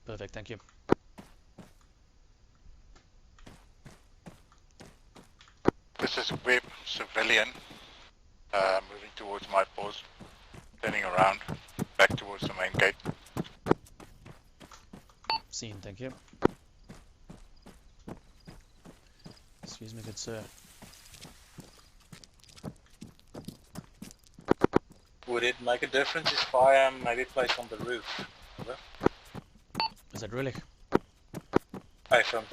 Perfect, thank you. This is Web Civilian, moving towards my post, turning around, back towards the main gate. Seen, thank you. Excuse me, good sir. Would it make a difference if I am maybe placed on the roof? Over. Is that really? Affirm.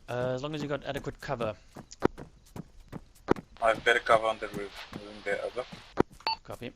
As long as you got adequate cover. I have better cover on the roof. Moving there, over. Copy.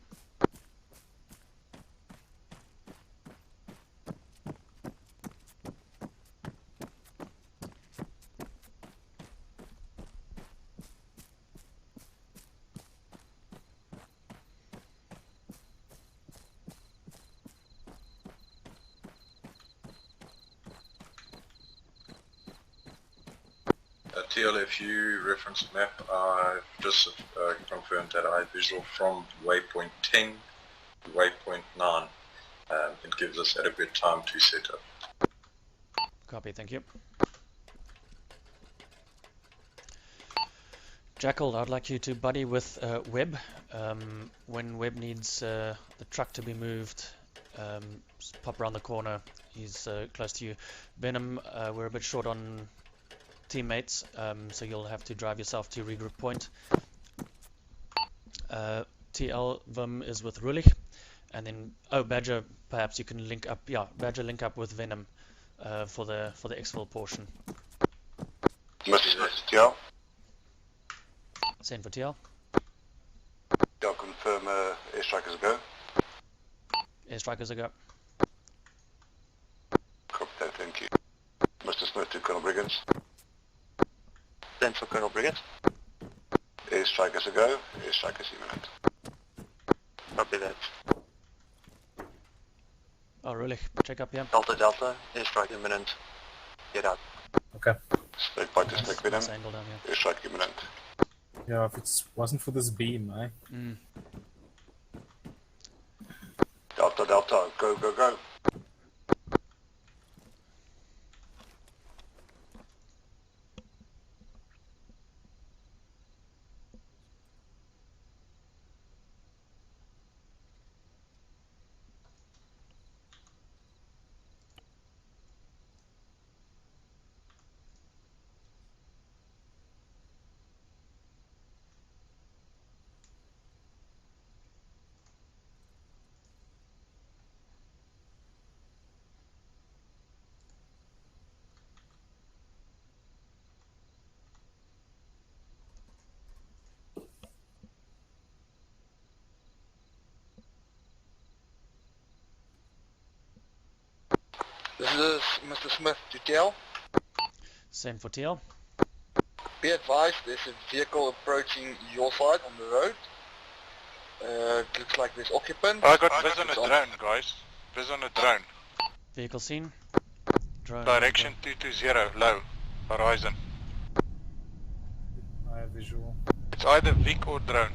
TL, if you reference map, I've just confirmed that I visual from waypoint 10 to waypoint 9. It gives us adequate time to set up. Copy, thank you. Jackal, I'd like you to buddy with Webb. When Webb needs the truck to be moved, Just pop around the corner. He's close to you. Venom, we're a bit short on teammates, so you'll have to drive yourself to regroup point. TL Vim is with Rulich, and then Badger, perhaps you can link up. Yeah, Badger link up with Venom for the Exfil portion. Mr. TL. Send for TL. I'll confirm airstrike is a go. Airstrike is a go. Copy that, thank you. Mr. Smith to Colonel Briggins. Send for Colonel Briggins. Airstrike is a go. Airstrike is imminent. Copy that. Oh, Rulich, check up here. Delta Delta, airstrike imminent. Get out. Okay. Spec by to spec Venom. Nice angle down here. Airstrike imminent. Yeah, if it wasn't for this beam, eh? Delta Delta, go go go. This is Mr. Smith to TL. Send for TL. Be advised, there's a vehicle approaching your side on the road. Looks like there's occupants. I got vis on a drone, guys. Vis on a drone. Vehicle seen. Drone. Direction 220, low. Horizon. I have visual. It's either Vic or drone.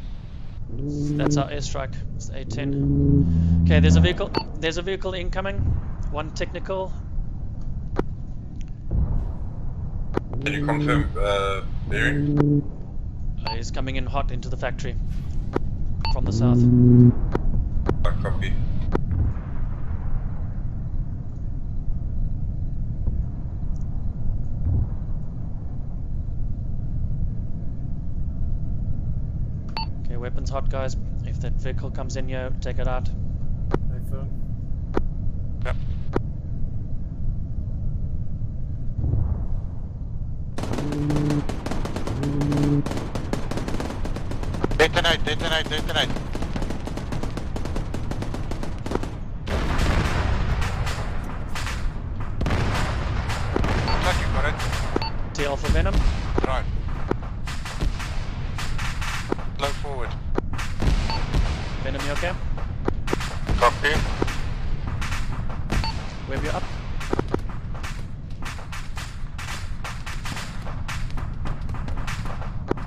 That's our airstrike. It's 810. Okay, there's a vehicle. There's a vehicle incoming. One technical. Can you confirm bearing? He's coming in hot into the factory from the south. I copy. Okay, weapons hot, guys. If that vehicle comes in here, take it out. Yep. Detonate, detonate, detonate. Looks like you got it. TL for Venom. Right. Low forward. Venom, you okay? Copy. Wave you up.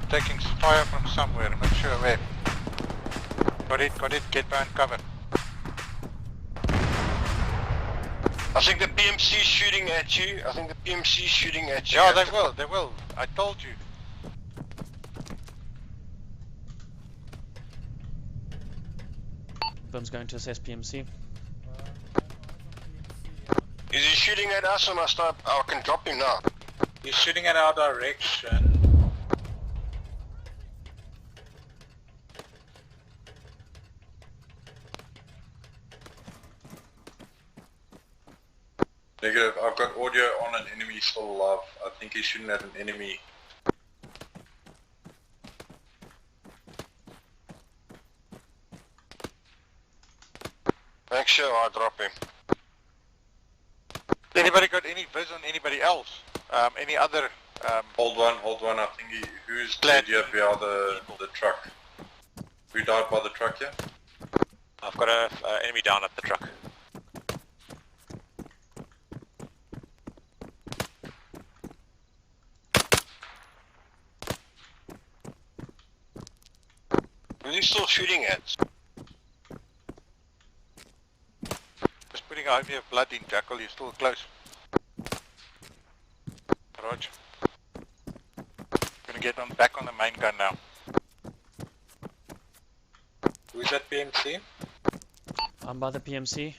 Taking fire from somewhere, I'm not sure where. Got it, get behind cover. I think the PMC is shooting at you. Yeah, they will. I told you. Vim's going to assess PMC. Is he shooting at us or must I can drop him now? He's shooting at our direction. Negative, I've got audio on an enemy still alive. I think he's shooting at an enemy. Make sure I drop him. Anybody got any vis on anybody else? Any other? Hold one. I think who's dead here behind the truck? Who died by the truck here? I've got a enemy down at the truck. Who's he still shooting at? Just putting an IV of blood in, Jackal, you're still close. Roger. Gonna get back on the main gun now. Who's at PMC? I'm by the PMC.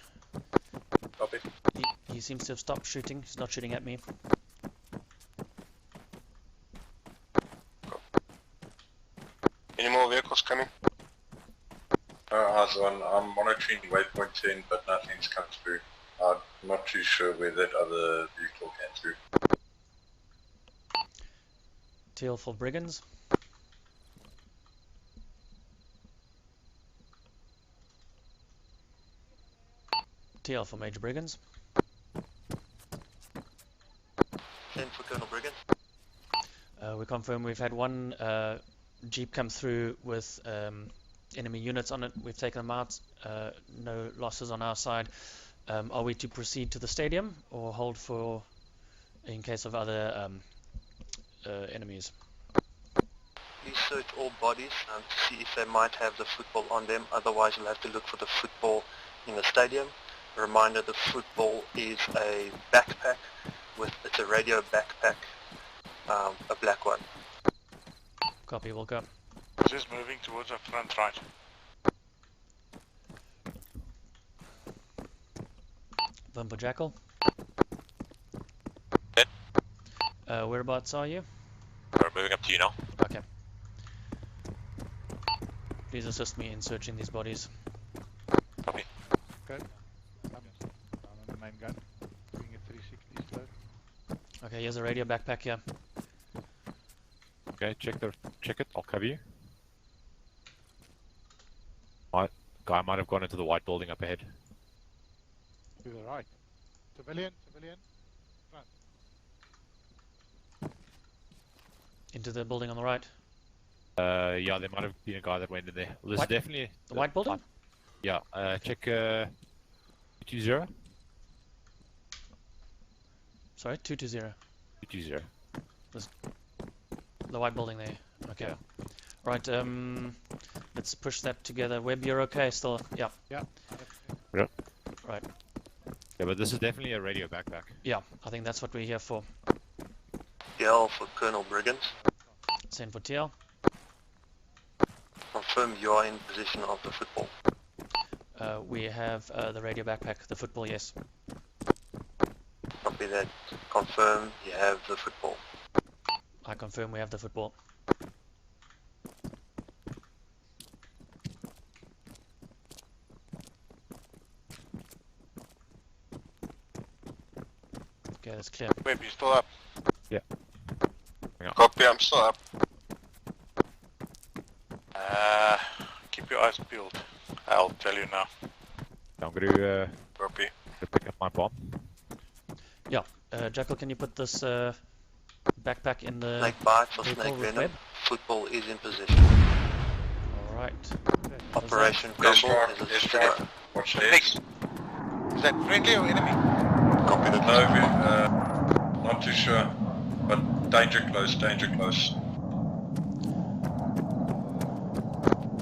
He seems to have stopped shooting. He's not shooting at me. Any more vehicles coming? Eyes on. I'm monitoring waypoint 10, but nothing's come through. I'm not too sure where that other vehicle came through. TL for brigands. TL for major brigands. 10 for Colonel Brigands. We confirm we've had one Jeep come through with enemy units on it. We've taken them out. No losses on our side. Are we to proceed to the stadium or hold for in case of other enemies? We search all bodies to see if they might have the football on them. Otherwise, we'll have to look for the football in the stadium. A reminder: the football is a backpack it's a radio backpack, a black one. Copy. We'll go. Just moving towards our front right. Vimper Jackal. Dead. Whereabouts are you? We're moving up to you now. Okay. Please assist me in searching these bodies. Copy. Okay. I'm on the main gun. Doing a 360 slope. Okay, here's a radio backpack here. Okay, check it. I'll cover you. Guy might have gone into the white building up ahead. To the right. Civilian. Front. Into the building on the right. Yeah, there might have been a guy that went in there. There's definitely the white building. Yeah. Check 220. Sorry, 220. 220. The white building there. Okay. Yeah. Right. Let's push that together. Webb, you're okay still? Yeah. Yeah. Yep. Right. Yeah, but this is definitely a radio backpack. Yeah, I think that's what we're here for. TL for Colonel Brigands. Send for TL. Confirm you are in position of the football. We have the radio backpack, the football, yes. Copy that. Confirm you have the football. I confirm we have the football. Okay, that's clear. Web, you still up? Yeah. Copy, I'm still up. Keep your eyes peeled. I'll tell you now. I'm going to Copy. pick up my bomb. Yeah. Jackal, can you put this backpack in the Snake bite for vehicle snake with venom. Webb? Football is in position. Alright. Operation Yes, Grumble sir. is a Yes, zero. sir. Watch Next. Is that friendly or enemy? Copy that. No, not too sure. But danger close, danger close.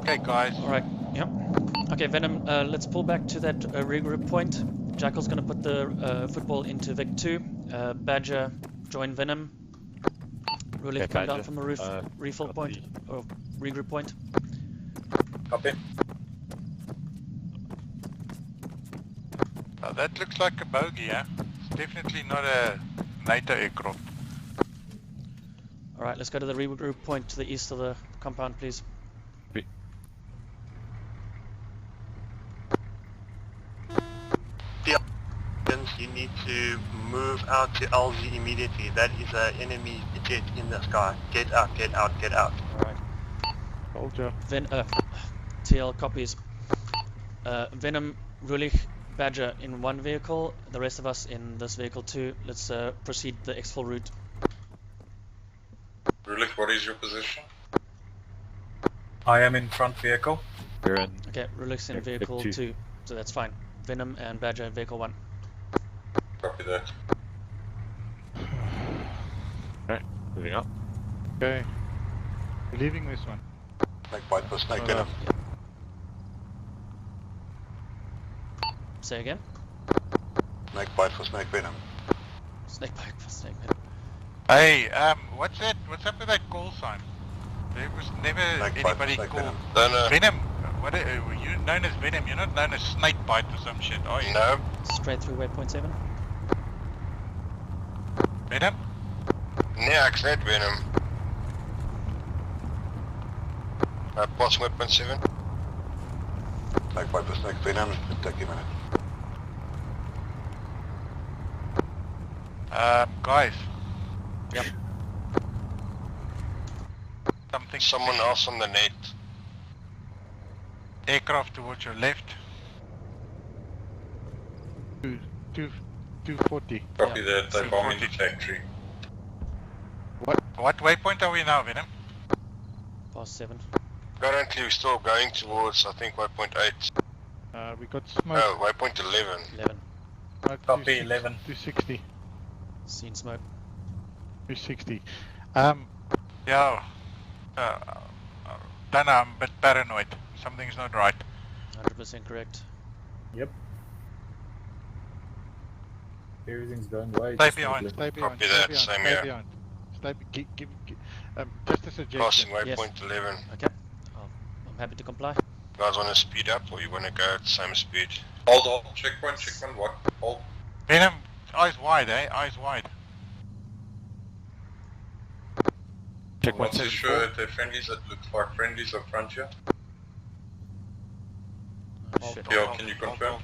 Okay, guys. Alright, yep. Okay, Venom, let's pull back to that regroup point. Jackal's going to put the football into Vic 2. Badger, join Venom. Rulik, come down from the roof, refill point, or regroup point. Copy. That looks like a bogey, huh? It's definitely not a NATO aircraft. Alright, let's go to the regroup point to the east of the compound, please. You need to move out to LZ immediately. That is an enemy jet in the sky. Get out, get out, get out. Alright. Soldier. TL copies. Venom, Rulich, Badger in one vehicle, the rest of us in this vehicle too. Let's proceed the Exfil route. Rulik, what is your position? I am in front vehicle. We're in. Okay, Rulich's in vehicle 2, so that's fine. Venom and Badger in vehicle 1. Copy that. Alright, moving up. Okay. We're leaving this one. Snake bite for snake venom. Say again? Snake bite for snake venom. Snake bite for snake venom. Hey, what's that? What's up with that call sign? There was never anybody called Venom. What are you known as Venom? You're not known as Snake Bite or some shit, are you? No. Straight through waypoint 7. Venom? Nee, ek's net Venom. Pas met .7. Like by mistake, Venom, it'll take a minute. Guys. Yep. Someone else on the net. Aircraft towards your left. 240. Copy that, they bomb in the factory. What waypoint are we now, Venom? Past 7. Currently we're still going towards, I think, waypoint 8. We got smoke. No, waypoint 11. 11. Copy 11. 260. Seen smoke. 260. Yeah. Don't know, I'm a bit paranoid. Something's not right. 100% correct. Yep. Everything's going way. Stay behind. Stay behind. Copy that, same here. Behind. Stay, just a suggestion. Crossing waypoint 11. Okay. I'm happy to comply. You guys want to speed up or you want to go at the same speed? Hold, checkpoint, what? Hold. Venom, eyes wide, eh? Eyes wide. Checkpoint 74. Sure if they're friendlies, that looks like friendlies up front here. Oh, shit. Yeah, can you confirm?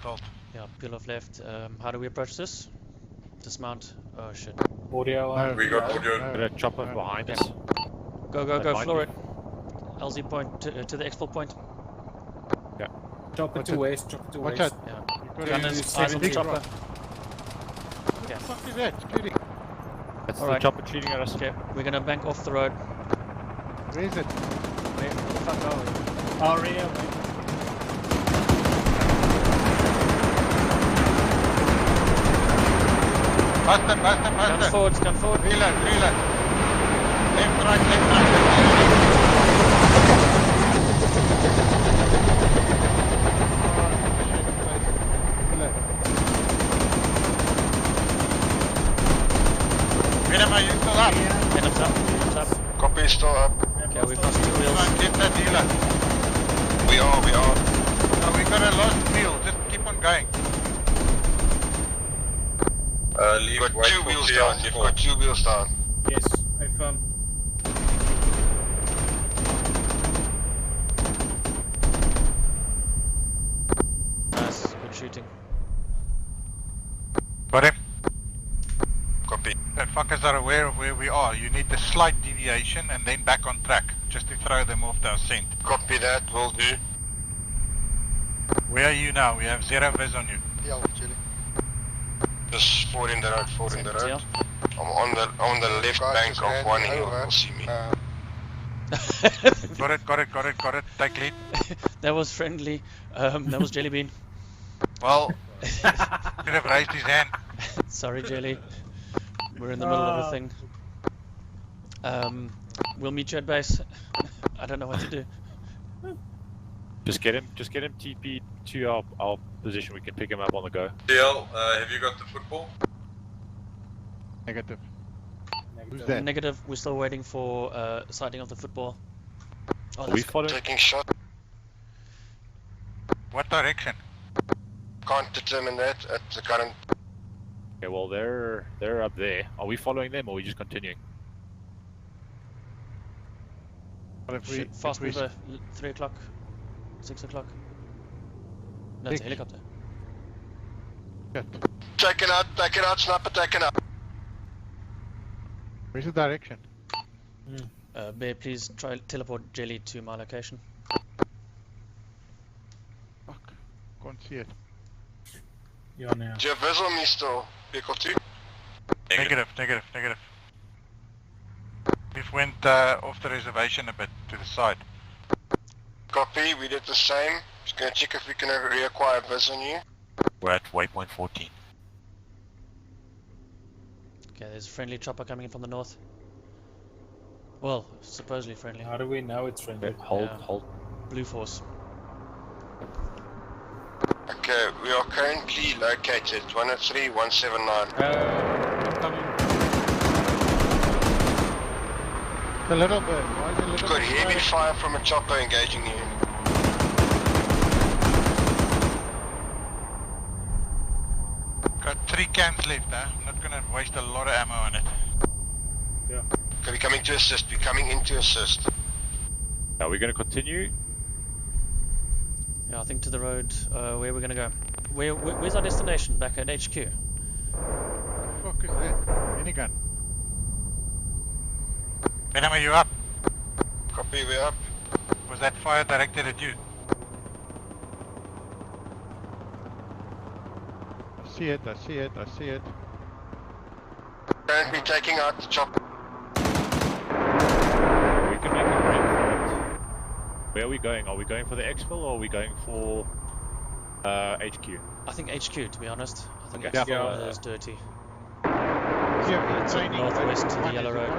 Yeah, peel off left. How do we approach this? Dismount. Oh shit. Audio. We got audio. Got a chopper behind us. Go, floor it. LZ point to the Exfil point. Yeah. Chopper to west, chopper to west. Watch out. Yeah. Gunners, eyes on the chopper. What the fuck is that? Shooting. That's Alright. the chopper shooting at us. Okay, we're gonna bank off the road. Where is it? Where the fuck are we? Oh, rear. Bust him. Gun forward. Reload. Left, right. Venom, are you still up? Venom's up. Copy, still up. Okay, we've lost 2 Come wheels. on, get that dealer. We are. No, we got a lost wheel, just keep on going. Leave You've got wait 2 for wheels TL down. You've got 2 wheels down. Yes, affirm. Nice, good shooting. Got him. Copy. The fuckers are aware of where we are. You need the slight deviation and then back on track, just to throw them off their scent. Copy that, will do. Where are you now? We have 0 vis on you. Yeah, Chile. Just forward in the road. TL. I'm on the left bank of one and you'll see me. Got it. Take lead. That was friendly. That was Jellybean. Well, should have raised his hand. Sorry, Jelly. We're in the middle of a thing. We'll meet you at base. I don't know what to do. Just get him TP to our position. We can pick him up on the go. TL, have you got the football? Negative. Who's that? Negative. We're still waiting for sighting of the football. Oh, Are we following? Taking shot. What direction? Can't determine that at the current. Okay, well they're up there. Are we following them or are we just continuing? Shit, fast mover. 3 o'clock. 6 o'clock. No, it's a helicopter. Taken out, sniper taken out. Where's the direction? Bear, please try teleport Jelly to my location. Fuck. Can't see it. You are now. Do you have visual on me still? Vehicle 2? Negative. We've went off the reservation a bit to the side. Copy, we did the same. Just gonna check if we can reacquire vis on you. We're at waypoint 14. Okay, there's a friendly chopper coming in from the north. Well, supposedly friendly. How do we know it's friendly? Hold. Blue Force. Okay, we are currently located 103, 179. Coming. The little bird. Why is the little Got bird heavy firing? fire from a chopper engaging you. Got 3 cans left, huh? I'm not gonna waste a lot of ammo on it. Yeah. Okay, we're coming to assist. We're coming in to assist. Are we going to continue? Yeah, I think to the road. Where we're gonna go? Where's our destination? Back at HQ. What the fuck is that? Minigun. Venom, are you up? Copy, we're up. Was that fire directed at you? I see it, I see it, I see it. Currently taking out the chopper. We can make a break for it. Where are we going? Are we going for the Exfil or are we going for HQ? I think HQ, to be honest. I think Okay. HQ is dirty. Yeah, It's northwest to the yellow road.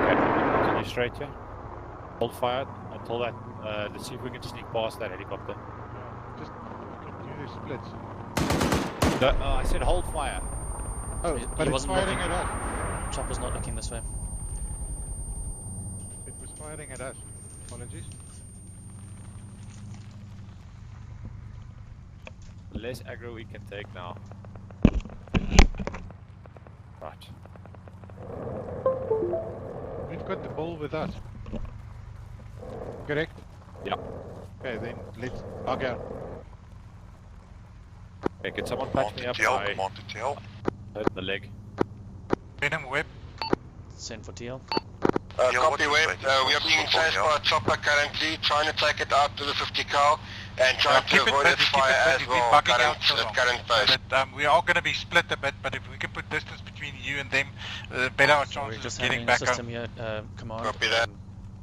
Okay, continue straight here. Hold fire until that. Let's see if we can sneak past that helicopter. Just do the splits. I said hold fire. Oh, He but it's wasn't firing looking. at us. Chopper's not looking this way. It was firing at us. Apologies. Less aggro we can take now. Right. We've got the ball with us. Correct? Yeah. Okay, then let's bug out. Okay, can someone patch me up? I hurt the leg. Venom, Web. Send for TL. Copy, Web. We are being chased by a chopper currently, trying to take it out to the 50 cal and trying to avoid its fire as well at current phase. We are going to be split a bit, but if we can put distance between you and them, better our So we're chances just of getting handling back the system home. here, command. Copy that.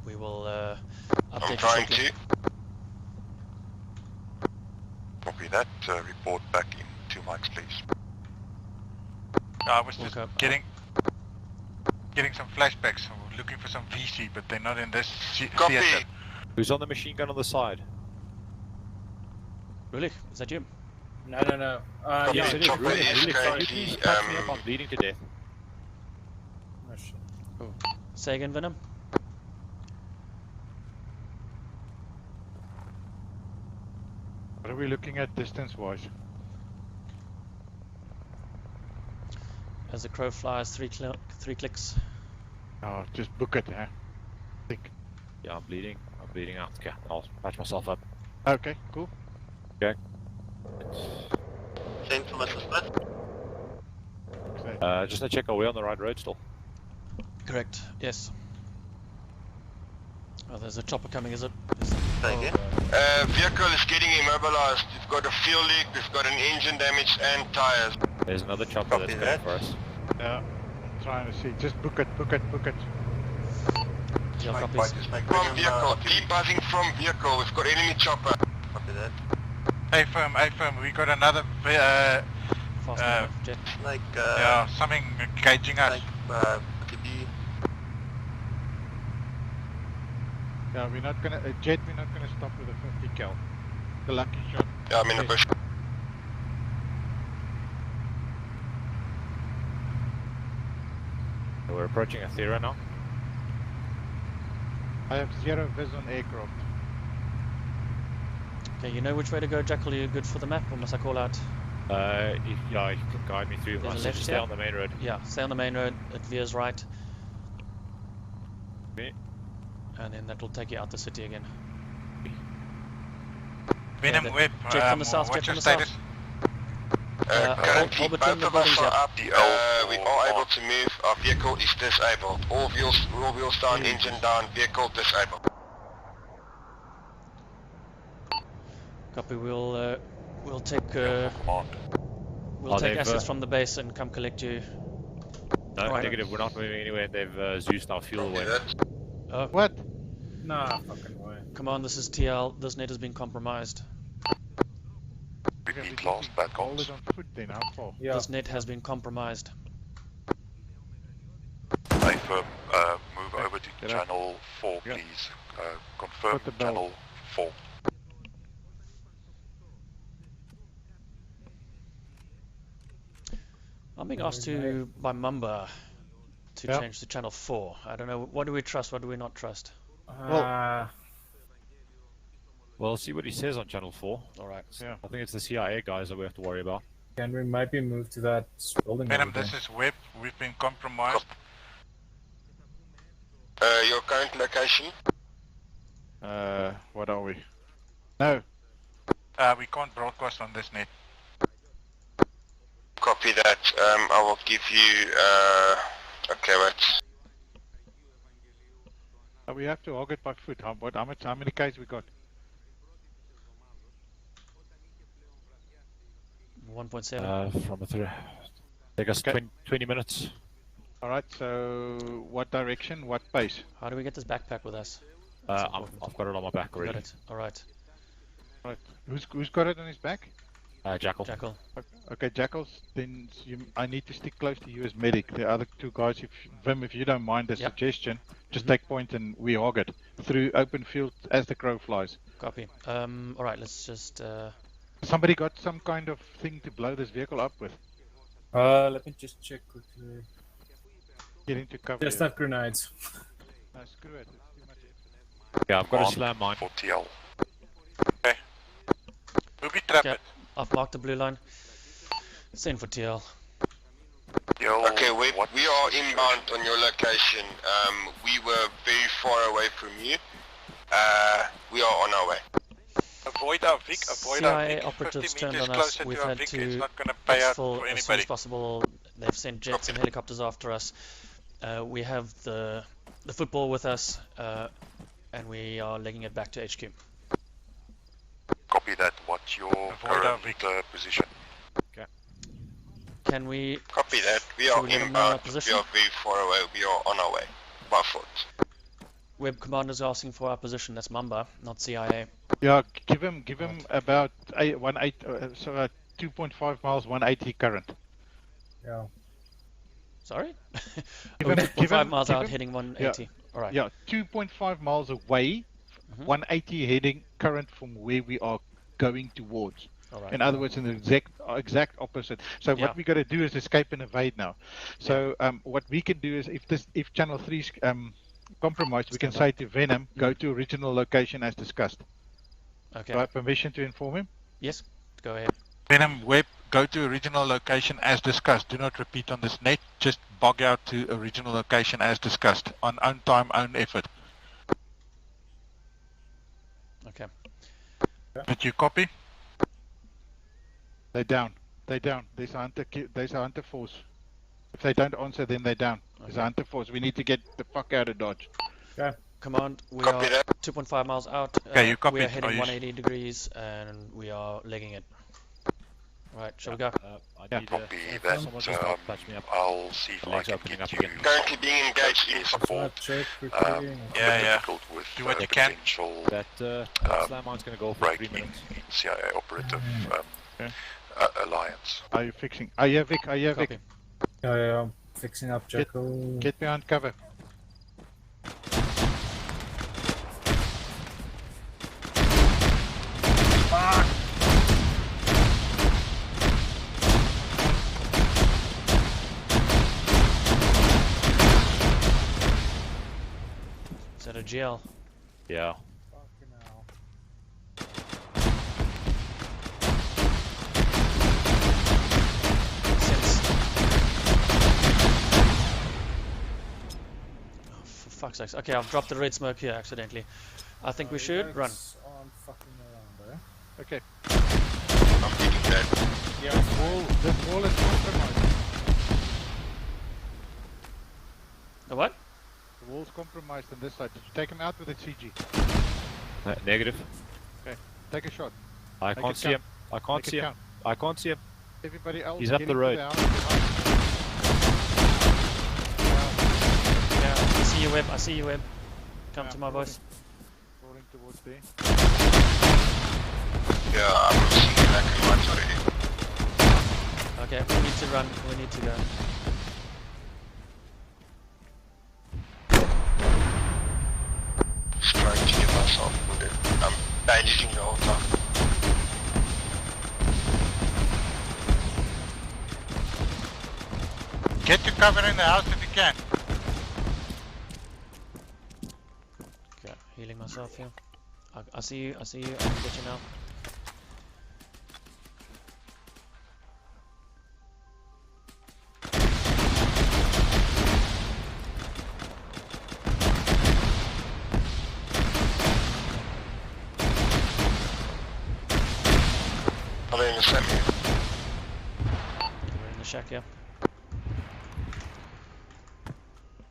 We will I'm update you trying shortly. to. Copy that. Report back in 2 mics, please. I was just Okay. getting some flashbacks. We're looking for some VC, but they're not in this Copy. theater. Who's on the machine gun on the side? Really? Is that you? No. Copy, Yeah. the chopper is Can you currently, please patch me up? I'm bleeding to death. Oh, shit. Say again, Venom. What are we looking at distance-wise? As the crow flies, three clicks. Oh, just book it, huh? Think. Yeah, I'm bleeding. I'm bleeding out. Okay, I'll patch myself up. Okay, cool. Okay. Send for Mr. Split. Just to check, are we on the right road still? Correct. Yes. Oh, there's a chopper coming. Is it? Say again. Vehicle is getting immobilized. We've got a fuel leak, we've got an engine damage and tires. There's another chopper that's coming for us. Yeah, I'm trying to see. Just book it. TL copies. From vehicle, debuzzing from vehicle. We've got enemy chopper. Copy that. Hey firm, we got another Fast enough, Jet. Snake, yeah, something engaging us. Snake, TB. Yeah, we're not gonna, Jet, we're not gonna stop with a 50 cal. The lucky shot. Yeah, I'm in the bush. We're approaching Athera now. I have 0 vis on aircraft. Okay, you know which way to go, Jackal? Are you good for the map, or must I call out? Yeah, you can guide me through. There's I a said left to stay here. on the main road. Yeah, stay on the main road. It veers right, Me. and then that will take you out the city again. Venom, the- Web, Jet from the south, what's Jet your from the status? south. Currently, all between both the of us buildings, are yeah. up. We are able to move. Our vehicle is disabled. All wheels down, engine down, vehicle disabled. Copy. We'll take assets they've, from the base and come collect you. No, Right. negative. We're not moving anywhere. They've Zeused our fuel away. Oh, What? Nah, fucking way. come on, this is TL. This net has been compromised. Repeat last back hold it on foot then, how far? Yeah. This net has been compromised. Hey, firm, move over to channel 4, Yeah. please. Confirm Put the bell. channel 4. I'm being asked by Mumba to Yeah. change to channel 4. I don't know. What do we trust? What do we not trust? Well, see what he says on Channel 4. Alright. Yeah. I think it's the CIA guys that we have to worry about. Can we maybe move to that building? Venom, this is Webb. We've been compromised. Your current location? What are we? No. We can't broadcast on this net. Copy that. I will give you, okay, wait. We have to hog it by foot. How many Ks we got? 1.7. From a take us 20 minutes. Alright, so what direction, what pace? How do we get this backpack with us? I've got it on my back already. Got it. Alright. Right. Who's got it on his back? Jackal. Jackal. Okay, Jackals, then I need to stick close to you as medic. The other two guys, if you don't mind the suggestion, just take point and we hog it through open field as the crow flies. Copy. Alright, let's just... Somebody got some kind of thing to blow this vehicle up with? Let me just check quickly. Get into cover. Just have grenades. No, screw it. It's too much. Yeah, I've got a slam mine. For TL. Okay. Booby trap it. I've marked the blue line. Send for TL. Okay, we are inbound on your location. We were very far away from you. We are on our way. Avoid our Vic, avoid our CIA Vic. Operatives 50 turned meters on us. closer We've to our had Vic. to It's not going to pay out Exfil for as soon as anybody. possible. They've sent jets and helicopters after us. We have the football with us, and we are legging it back to HQ. Copy that. What's your current position? Okay. Can we... Copy that. We are inbound. We are very far away. We are on our way. By foot. Web Commander's asking for our position. That's Mamba, not CIA. Yeah, give him about 2.5 miles, 180 current. Yeah. Sorry? Give him 5 miles out, heading 180. Yeah, Alright. Yeah, 2.5 miles away, 180 heading current from where we are going towards. Alright. In other words, in the exact opposite. So what we got to do is escape and evade now. So what we can do is, if Channel 3's compromised, we can say to Venom, go to original location as discussed. Okay. Do I have permission to inform him? Yes, go ahead. Venom, Web, go to original location as discussed. Do not repeat on this net. Just bog out to original location as discussed. On own time, own effort. Okay. Did you copy? They're down. They're down. There's a hunter force. If they don't answer, then they're down. There's a hunter force. We need to get the fuck out of Dodge. Okay. Command, we are 2.5 miles out. Okay, you copy. We are heading 180 degrees and we are legging it. Right, shall we go? I need copy that. I'll see if I can get you currently being engaged in support. Difficult with do what you can. Potential that slam mine's going to go for 3 minutes. In CIA Operative Alliance. Are you fixing? Are you Vic? Are you Vic? Yeah, I'm fixing up Jackal. Get behind cover. Is that a GL? Yeah. Fuck's sakes. Okay, I've dropped the red smoke here accidentally. I think we should run. Okay. I'm thinking that. Yeah, this wall is compromised. The what? The wall's compromised on this side. Did you take him out with a CG? Negative. Okay, take a shot. I can't see him. I can't see him. I can't see him. Everybody else, he's up the road. I see you, Web. I see you, Web. Come to my voice. Rolling towards there. Yeah, I'm seeing black and white already. Okay, we need to run. We need to go. Just trying to get myself wounded. I'm bandaging the whole time. Get to cover in the house if you can. Okay, healing myself here. I see you. I see you. I can get you now. Are they in the shack? We're in the shack, yeah.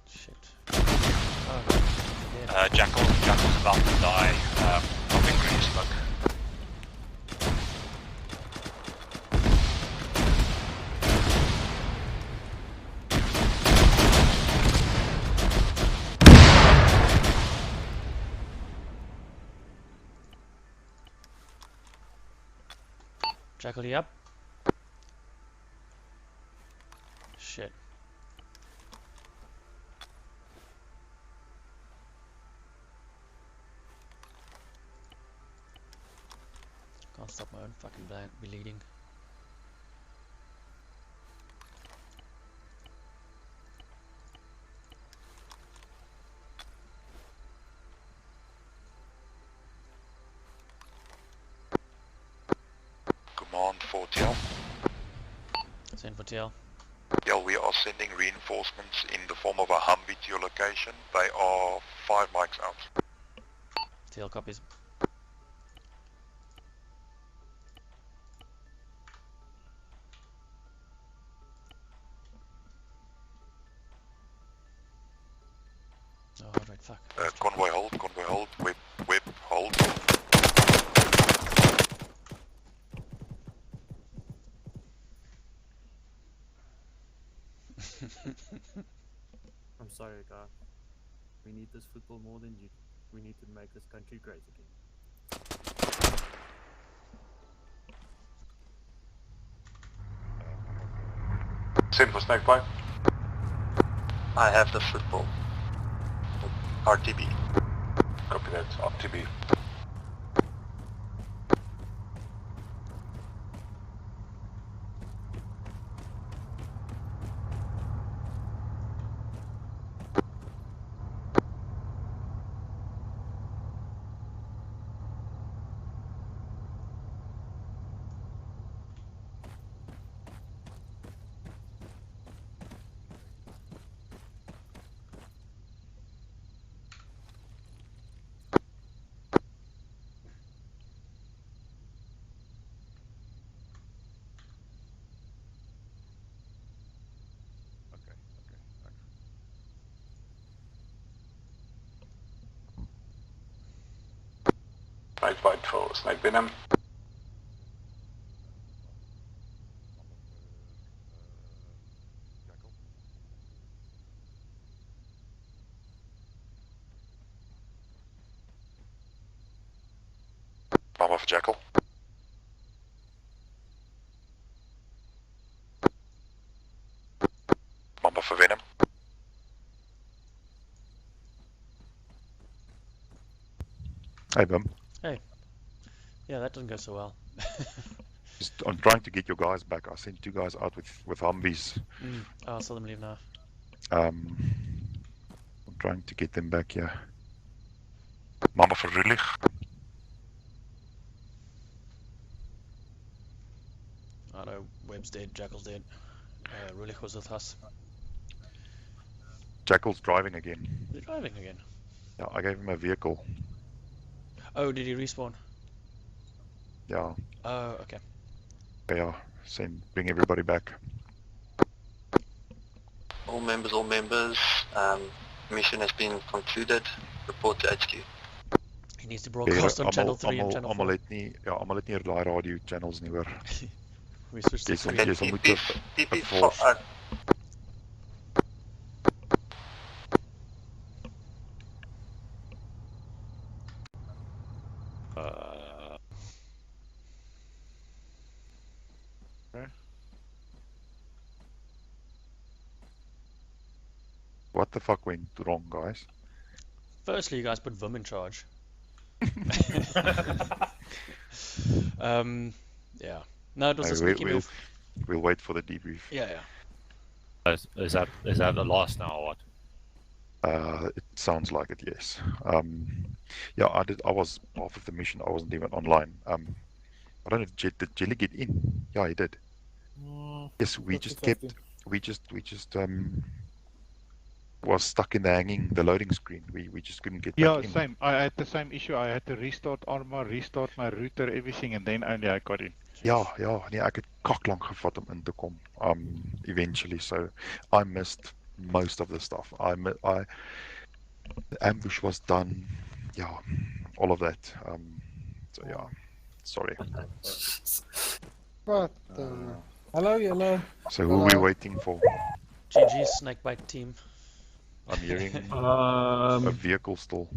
Shit. Oh, yeah. Jackal's about to die. I think green smoke. Jackal, you up? Shit. Can't stop my own fucking bleeding. Command for TL. Send for TL. Yeah, we are sending reinforcements in the form of a Humvee to your location. They are 5 mics out. TL copies. Oh, right, fuck. Convoy hold, whip, hold. I'm sorry, guy. We need this football more than you. We need to make this country great again. Send for snake pipe. I have the football. RTB. Copy that, RTB. Snake bite for snake venom. Mama for Jackal. Mama for Venom. Hey, Bum. Hey. Yeah, that doesn't go so well. I'm trying to get your guys back. I sent 2 guys out with Humvees. Oh, I saw them leave now. I'm trying to get them back here. Mama for Rulich. I know Webb's dead, Jackal's dead. Rulich was with us. Jackal's driving again. They're driving again. Yeah, I gave him a vehicle. Oh, did he respawn? Yeah. Oh, okay. Yeah, bring everybody back. All members. Mission has been concluded. Report to HQ. He needs to broadcast on channel 3 and channel 4. Almal het nie daai radio channels nie hoor. We switched to Jy sal moet 'n force. What the fuck went wrong, guys? Firstly, you guys put Vim in charge. Yeah. No, it was a sneaky move. We'll wait for the debrief. Yeah. Is that the last now or what? It sounds like it, yes. Yeah, I did. I was half of the mission. I wasn't even online. I don't know. Did Jelly get in? Yeah, he did. Yes, we just kept. We just was stuck in the loading screen. We just couldn't get back in. Yeah, same. I had the same issue. I had to restart Arma, restart my router, everything, and then only I got in. Ja, nee, ek het kaklank gevat om in te kom. Eventually, so I missed most of the stuff. The ambush was done. Yeah, all of that. So yeah, sorry. What? Hello. So who are we waiting for? GG Snakebite team. I'm hearing a vehicle stall.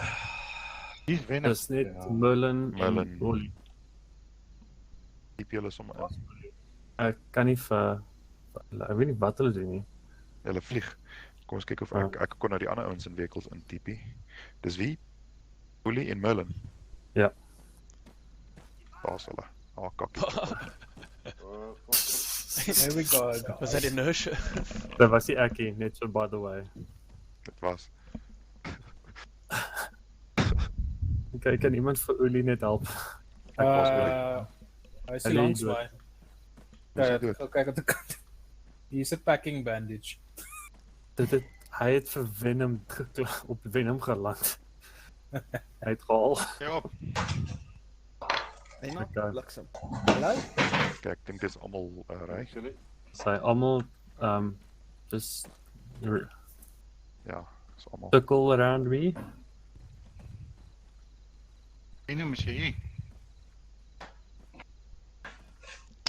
Dis Venom. Dis net Merlin en Ollie. Diep julle sommer in. Ek kan nie vir ek weet nie wat hulle doen nie. Hulle vlieg. Kom ons kyk of ek kon na die ander ouens in vehicles in TP. Dis wie? Ollie en Merlin. Ja. Daar's hulle. Kakkie. There we go. Was that inertia? Dat was die ekkie, net so by the way. Dit was. Okay, kan iemand vir Ollie net help? Hy is langs my. Kyk op die kant. Hier is 'n packing bandage. Hy het vir Venom op Venom geland. Hy het gehaal. Ja. Bliksem. Hallo? Kijk, ek dink dis almal reg. Sy almal dis ja, is almal. Circle around me. Venom is hier.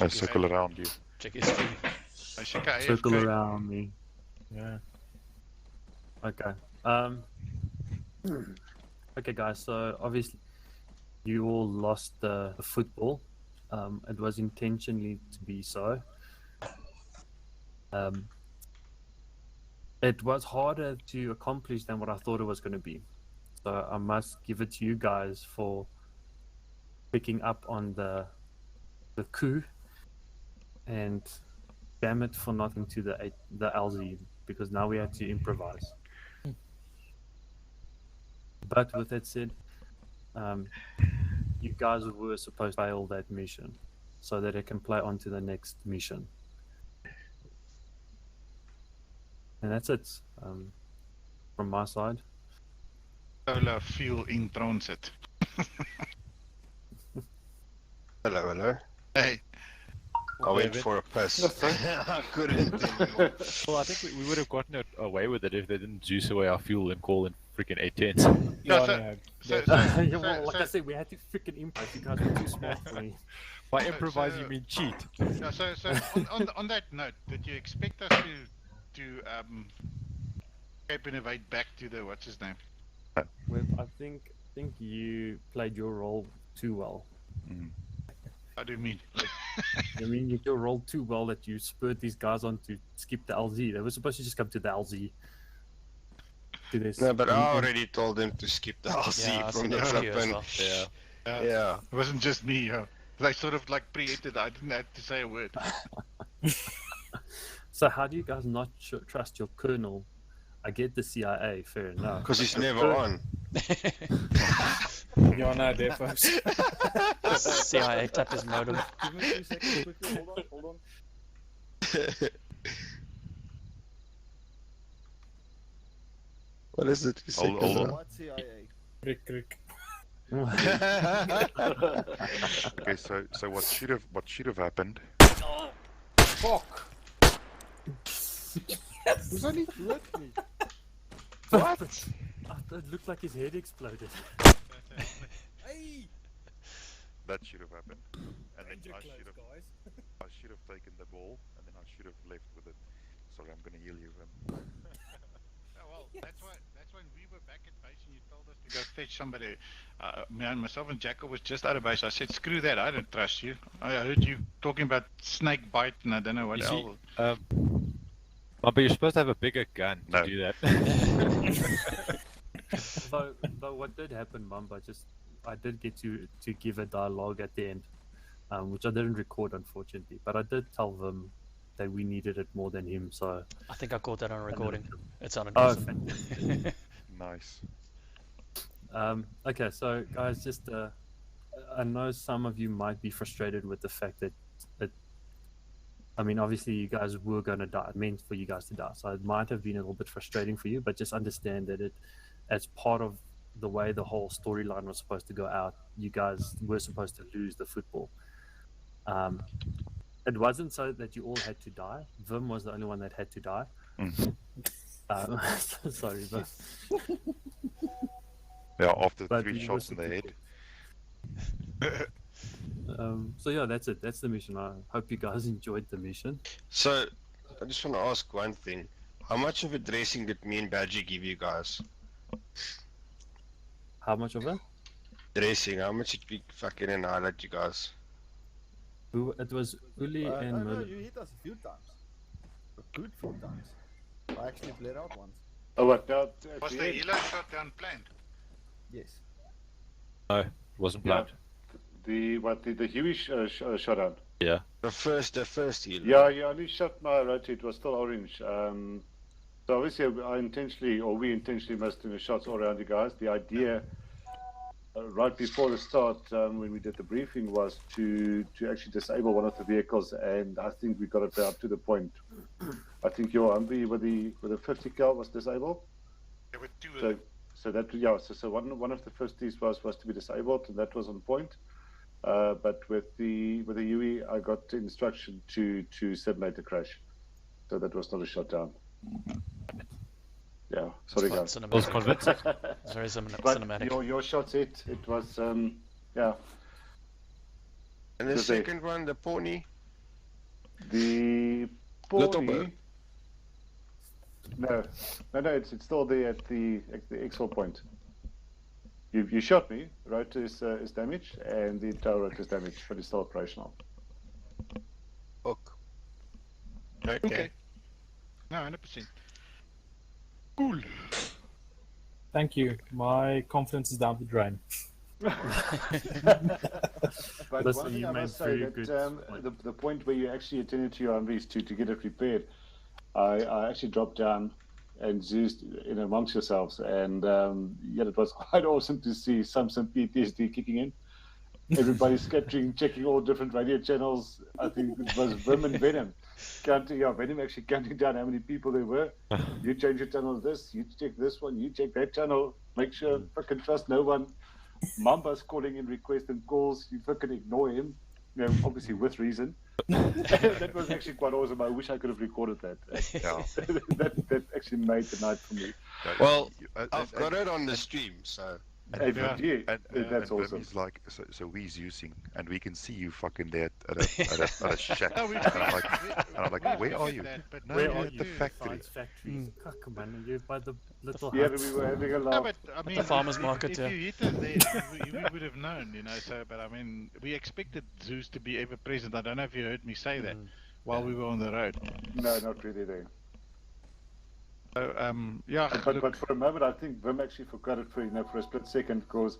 I circle around you. Check his screen. Circle around me. Yeah. Okay. Okay, guys. So obviously, you all lost the football. It was intentionally to be so. It was harder to accomplish than what I thought it was going to be. So I must give it to you guys for picking up on the coup, and damn it for not into the LZ, because now we had to improvise. But with that said, you guys were supposed to fail that mission so that it can play on to the next mission. And that's it from my side. Solar fuel in transit. Hello. Hey. I went for a piss. I couldn't anymore. Well, I think we would have gotten away with it if they didn't juice away our fuel and call in freaking 810s. Well, like I said, we had to freaking improvise. You guys were too smart for me. By improvise, you mean cheat. Yeah, so on that note, did you expect us to escape and evade back to the what's his name? Well, I think you played your role too well. How do you mean? I mean, you did your role too well that you spurred these guys on to skip the LZ. They were supposed to just come to the LZ. No, but I already told them to skip the LZ from the flippin'. Well. Yeah. It wasn't just me. They sort of like preempted. I didn't have to say a word. So how do you guys not trust your colonel? I get the CIA, fair enough. Because he's never on. You're not there first. CIA tapped his modem. Give me 2 seconds quickly. Hold on. What is it? Hold on. What CIA? Crick. Okay, so what should have happened? Fuck. Who's only hurt me? What? It looked like his head exploded. Hey! That should have happened. And then I should have taken the ball, and then I should have left with it. Sorry, I'm gonna heal you. Well, that's when we were back at base and you told us to go fetch somebody. Myself and Jackal was just out of base. I said, screw that, I don't trust you. I heard you talking about snake bite and I don't know what else. But you're supposed to have a bigger gun to do that. Though what did happen, Mamba, I did get to give a dialogue at the end, which I didn't record unfortunately, but I did tell them that we needed it more than him. So I think I caught that on recording. It sounded oh, decent. Nice. Okay, so guys, just I know some of you might be frustrated with the fact that I mean, obviously you guys were going to die. It meant for you guys to die, so it might have been a little bit frustrating for you. But just understand that as part of the way the whole storyline was supposed to go out, you guys were supposed to lose the football. It wasn't so that you all had to die. Vim was the only one that had to die. Sorry, but yeah, after but 3 shots in the head. So yeah, that's it. That's the mission. I hope you guys enjoyed the mission. So, I just want to ask one thing. How much of a dressing did me and Badgie give you guys? How much of it? Dressing. How much did we fucking annihilate you guys? It was Uli and no, Mil- you hit us a few times. A good few times. I actually played out once. Oh, what? Was the healer shot down planned? Yes. No, it wasn't planned. The Huey shot down. Yeah. The first healer. Yeah, you only shot my rotate. It was still orange. So obviously, we intentionally missed the shots all around you guys. The idea, right before the start, when we did the briefing, was to actually disable one of the vehicles, and I think we got it up to the point. I think your Humvee with the 50 cal was disabled. There were 2 of them. So that one of the 50s was to be disabled, and that was on point. But with the UE, I got the instruction to simulate the crash, so that was not a shutdown. Yeah, sorry guys. It was convincing. It's very cinematic. Your shots hit. It was yeah. And the second one, the pony. The pony. No, it's still there at the Exfil point. You shot me. Rotor is damaged, and the tower rotor is damaged, but it's still operational. Okay. No, 100%. Cool. Thank you. My confidence is down the drain. But Listen, one thing you I made must say very that good the point where you actually attended to your Humvees to get it repaired, I actually dropped down and Zeus in amongst yourselves, and yeah, it was quite awesome to see some PTSD kicking in. Everybody scattering, checking all different radio channels. I think it was Vim and Venom Venom actually counting down how many people there were. You change your channel to this, you check this one, you check that channel, make sure fucking trust no one. Mamba's calling in requests and calls, you fucking ignore him, you know, obviously with reason. That was actually quite awesome. I wish I could have recorded that. That actually made the night for me. Well, I've got it on the stream, so. And that's awesome. He's like, so we're using, and we can see you fucking there at a shack. No, and I'm like, where are you? Where are you? The factory. Come on, you're by the little Yeah, huts. we were having a No, laugh. but I mean, the farmer's market, if yeah. you hit us there, we would have known, you know. So, but I mean, we expected Zeus to be ever present. I don't know if you heard me say that while we were on the road. No, not really there. So, yeah. But for a moment, I think Vim actually forgot it for a split second, because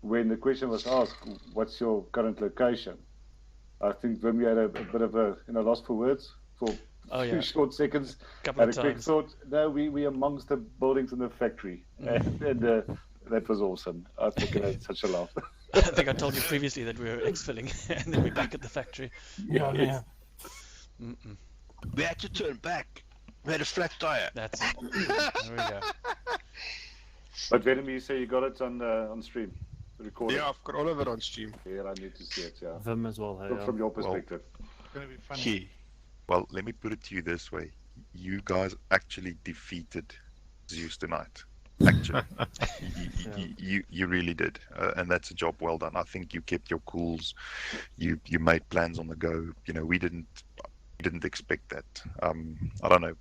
when the question was asked, "What's your current location?" I think Vim had a bit of a loss for words for a few short seconds. Couple Had of a quick times. thought. No, we amongst the buildings in the factory, and that was awesome. I think I had such a laugh. I think I told you previously that we were exfilling, and then we're back at the factory. Yeah. We had to turn back. We had a flat tire. That's it. There we go. But Venom, you say you got it on stream, recording. Yeah, I've got all of it on stream. Yeah, I need to see it. Yeah. Vim as well. Hey, From your perspective. It's gonna be funny. Well, let me put it to you this way: you guys actually defeated Zeus tonight. Actually, you really did, and that's a job well done. I think you kept your cools. You made plans on the go. You know, we didn't expect that. I don't know.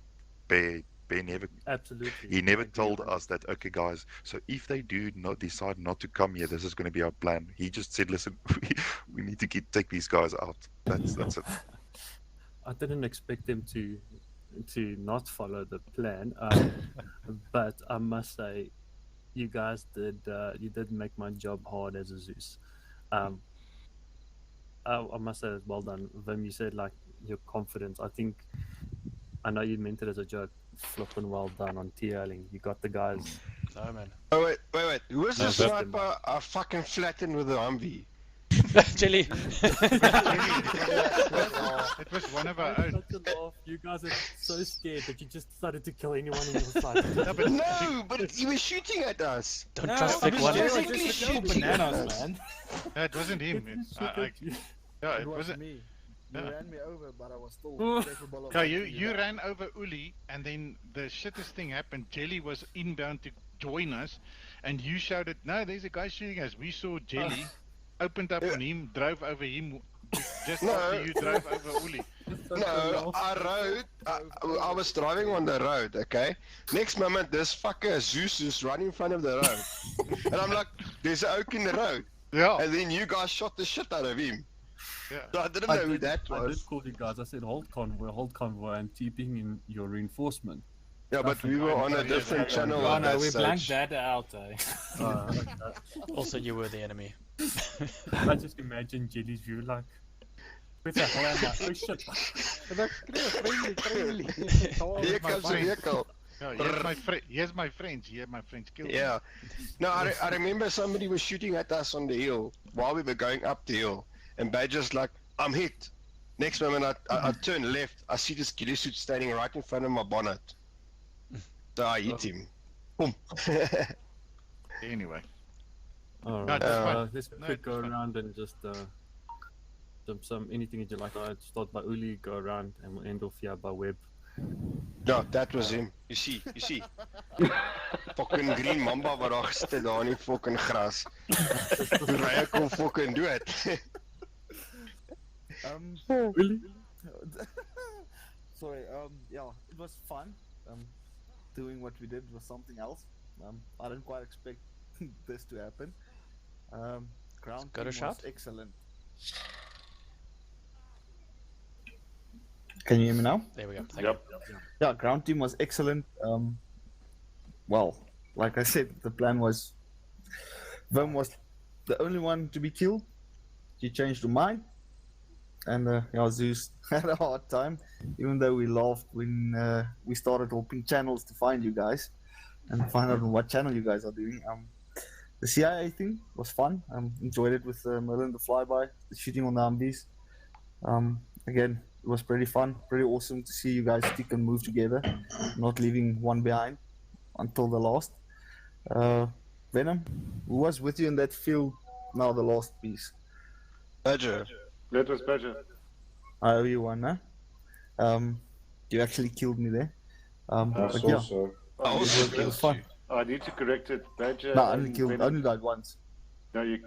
Bear never. Absolutely. He never told us that. Okay, guys. So if they do not decide not to come here, this is going to be our plan. He just said, "Listen, we need to take these guys out." That's it. I didn't expect them to not follow the plan, but I must say, you guys did make my job hard as a Zeus. I must say, well done, Vim. You said like your confidence. I know you meant it as a joke. Flipping well done on TLing. You got the guys No, man. Oh, wait. Who was No, the that's the sniper I fucking flattened with the Humvee? Jelly. It was one of our own. You guys are so scared that you just decided to kill anyone in your sight. No, but he was shooting at us. Don't trust Vic one. Physically shooting bananas, man. No, it wasn't him. Yeah, it wasn't me. You ran me over, but I was still capable of. No, you ran over Uli, and then the shittest thing happened. Jelly was inbound to join us, and you shouted, "No, there's a guy shooting us." We saw Jelly, opened up on him, drove over him, just after you drove over Uli. No, I was driving on the road, okay? Next moment, this fucker Zeus is running in front of the road. And I'm like, there's an oak in the road. Yeah. And then you guys shot the shit out of him. Yeah. So I didn't know who that I was. did call you guys. I said hold convoy, and keeping in your reinforcement. Yeah, but we were on a different channel. Oh at no, that we stage. blanked that out, eh? Okay. Also, you were the enemy. I just imagine Jelly's view like, with the hell am I? Oh shit! Friendly. Here comes a vehicle. No, here's my friends. Here, my friends killed me. Yeah. No, I remember somebody was shooting at us on the hill while we were going up the hill. And Badger's like, I'm hit. Next moment, I turn left. I see this ghillie suit standing right in front of my bonnet. So I hit him. Boom. Anyway. Alright, No, let's quick go around and just some anything that you like. I'd start by Uli, go around, and we'll end off here by Web. No, that was him. You see. Fucking green mamba wat daar gesit daar in die fucking gras. Hoe ry ek hom fucking dood? Uli? Sorry, yeah, it was fun. Doing what we did was something else. I didn't quite expect this to happen. Ground team was excellent. Can you hear me now? There we go. Thank you. Yeah, ground team was excellent. Well, like I said, the plan was Vim was the only one to be killed. He changed her mind, and yeah, Zeus had a hard time, even though we laughed when we started opening channels to find you guys and find out on what channel you guys are doing. The CIA thing was fun. Enjoyed it with Merlin the flyby, the shooting on the Humvees. Again, it was pretty fun, pretty awesome to see you guys stick and move together, not leaving one behind until the last. Venom, who was with you in that field now, the last piece? Badger. That was Badger. I owe you one, huh? You actually killed me there. But yeah, it was fun. I need to correct it, Badger. No, I only died once. No, you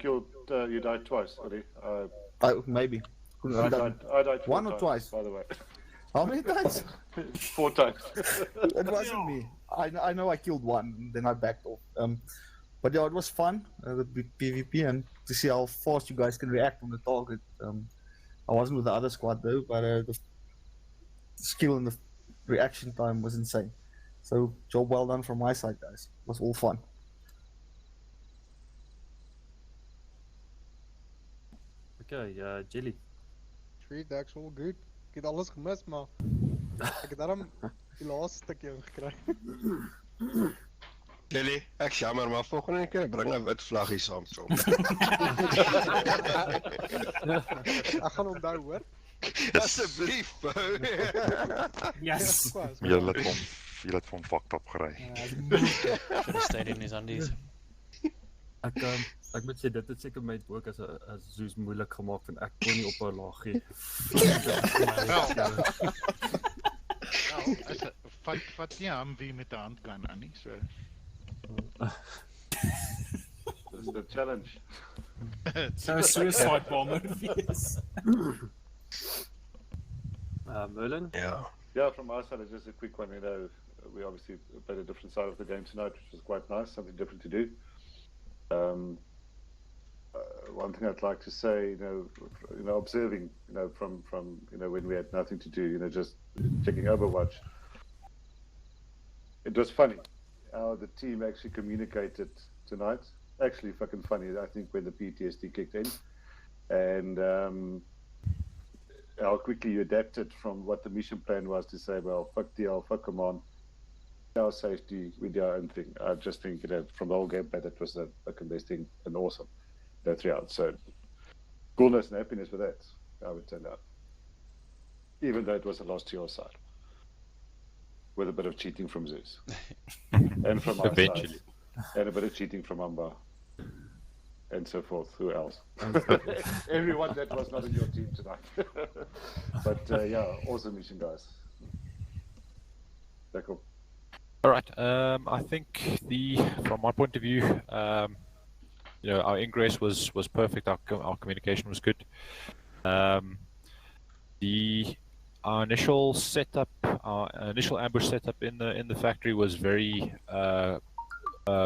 died twice, Oli. Maybe. I died one or times, twice, by the way. How many times? 4 times. It wasn't me. I know I killed one, then I backed off. But yeah, it was fun, the PvP, and to see how fast you guys can react on the target. I wasn't with the other squad though, but the skill and the reaction time was insane. So job well done from my side, guys. It was all fun. Okay, Jelly. Sweet, that's all good. Ik heb alles gemist, maar ik heb daarom die laatste stukje gekry. Jelly, ek jammer, maar volgende keer bring 'n wit vlaggie saam toe. Ek gaan onthou, hoor. Asseblief, bro. Yes. Jy het van fucked up gery. Should have stayed in his undies. Ek moet sê dit het seker my ook as Zeus moeilik gemaak want ek kon nie op 'n laag gee. Vat nie Humvee met 'n handgun aan nie, so. This is the challenge. So suicide bomber, yes. Merlin? Yeah, from our side, it's just a quick one. You know, we obviously played a different side of the game tonight, which was quite nice, something different to do. One thing I'd like to say, you know, observing, from when we had nothing to do, just checking Overwatch. It was funny how the team actually communicated tonight. Actually, fucking funny. I think when the PTSD kicked in, and how quickly you adapted from what the mission plan was to say, well, fuck DL, fuck command. our safety, we do our own thing. I just think that from the whole gameplay, that was a convincing and awesome that 3 out. So coolness and happiness with that, how it turned out. Even though it was a loss to your side. With a bit of cheating from Zeus. And from our side. And a bit of cheating from Amba. And so forth. Who else? Everyone that was not in your team tonight. But yeah, awesome mission, guys. Very cool. All right. I think from my point of view, you know, our ingress was perfect. Our communication was good. Our initial setup, our initial ambush setup in the factory was very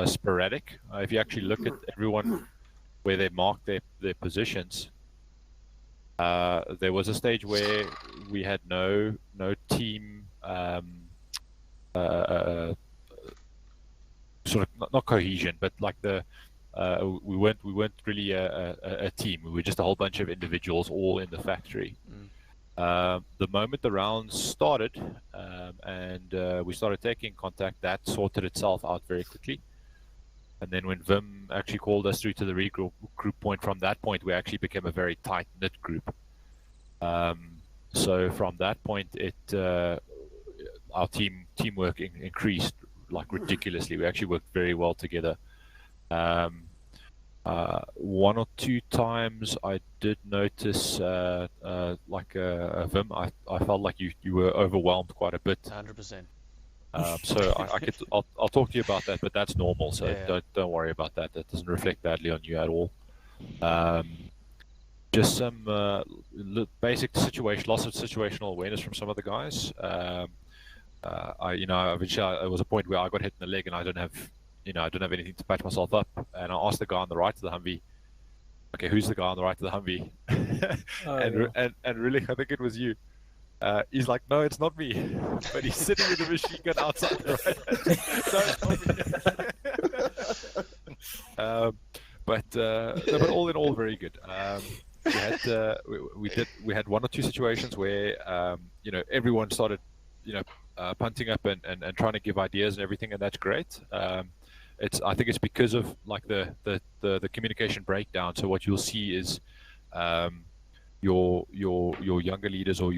sporadic. If you actually look at everyone where they marked their positions, there was a stage where we had no team sort of not cohesion, but like we weren't really a team. We were just a whole bunch of individuals all in the factory. The moment the rounds started and we started taking contact, that sorted itself out very quickly. And then when Vim actually called us through to the regroup group point, from that point we actually became a very tight-knit group. So from that point, our teamwork increased like ridiculously. We actually worked very well together. One or two times I did notice like Vim, I felt like you were overwhelmed quite a bit. 100%. So I'll talk to you about that, but that's normal. So yeah. don't worry about that. That doesn't reflect badly on you at all. Just some basic loss of situational awareness from some of the guys. Eventually there was a point where I got hit in the leg and I don't have anything to patch myself up. And I asked the guy on the right of the Humvee, okay, who's the guy on the right of the Humvee? And really, I think it was you. He's like, no, it's not me. But he's sitting with a machine gun outside the right. But all in all, very good. We had one or two situations where everyone started punting up and trying to give ideas and everything, and that's great. I think it's because of like the communication breakdown. So what you'll see is your younger leaders or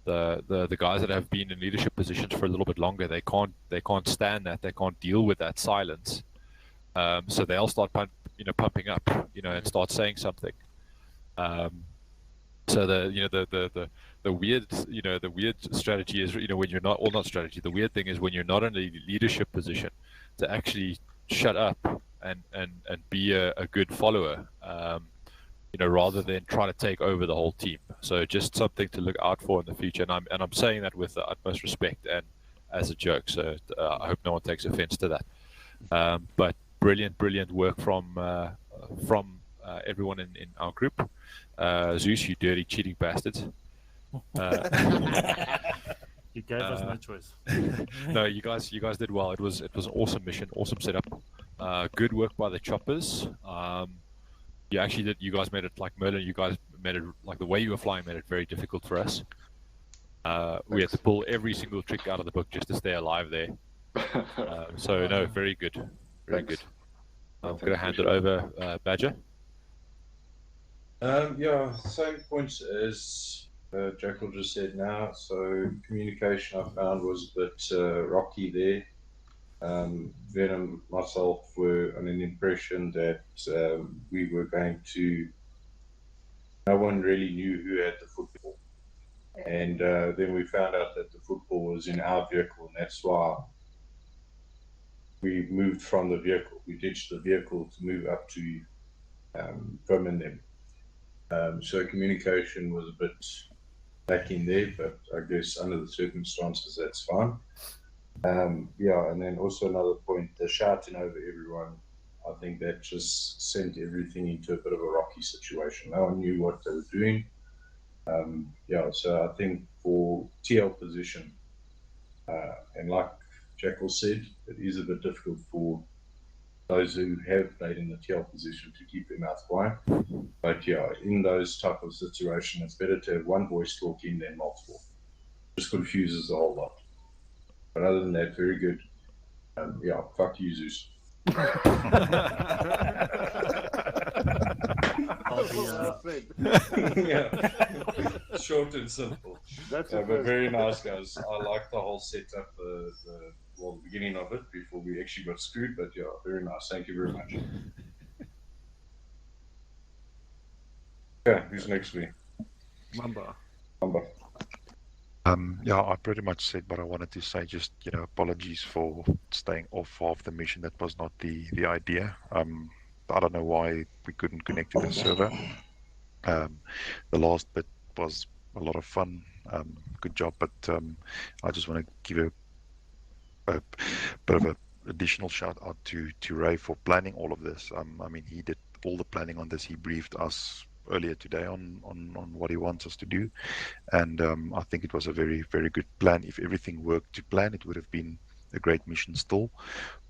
the guys that have been in leadership positions for a little bit longer, they can't stand that, they can't deal with that silence. So they'll start pumping up, and start saying something. So the weird strategy is, when you're not strategy. The weird thing is when you're not in a leadership position, to actually shut up and be a good follower, rather than try to take over the whole team. So just something to look out for in the future. And I'm saying that with the utmost respect and as a joke. So I hope no one takes offense to that. But brilliant work from everyone in our group. Zeus, you dirty cheating bastards. You gave us no choice. No, you guys did well. It was an awesome mission, awesome setup. Good work by the choppers. You guys made it, like Merlin, you guys made it, like the way you were flying made it very difficult for us. We had to pull every single trick out of the book just to stay alive there. So no, very good. Very good. I'm going to hand it over, Badger. Same points as Jackal just said now. So communication I found was a bit rocky there. Venom, myself were on an impression that we were going to. No one really knew who had the football, and then we found out that the football was in our vehicle, and that's why we moved from the vehicle. We ditched the vehicle to move up to Vim and them. So communication was a bit lacking there, but I guess under the circumstances, that's fine. And then also another point, the shouting over everyone, I think that just sent everything into a bit of a rocky situation. No one knew what they were doing. So I think for TL position, and like Jackal said, it is a bit difficult for those who have played in the TL position to keep their mouth quiet. But in those type of situations, it's better to have one voice talking than multiple. It just confuses a whole lot. But other than that, very good. Yeah, fuck you, Zeus. Yeah. Short and simple. That's but very nice, guys. I like the whole setup, the beginning of it before we actually got screwed. But yeah, very nice. Thank you very much. Yeah, who's next week? Mamba. Yeah, I pretty much said what I wanted to say. Just, apologies for staying off of the mission. That was not the idea. I don't know why we couldn't connect to the server. The last bit was a lot of fun. Good job, but I just want to give a bit of an additional shout out to Ray for planning all of this. I mean, he did all the planning on this. He briefed us earlier today on what he wants us to do, and I think it was a very, very good plan. If everything worked to plan, it would have been a great mission still.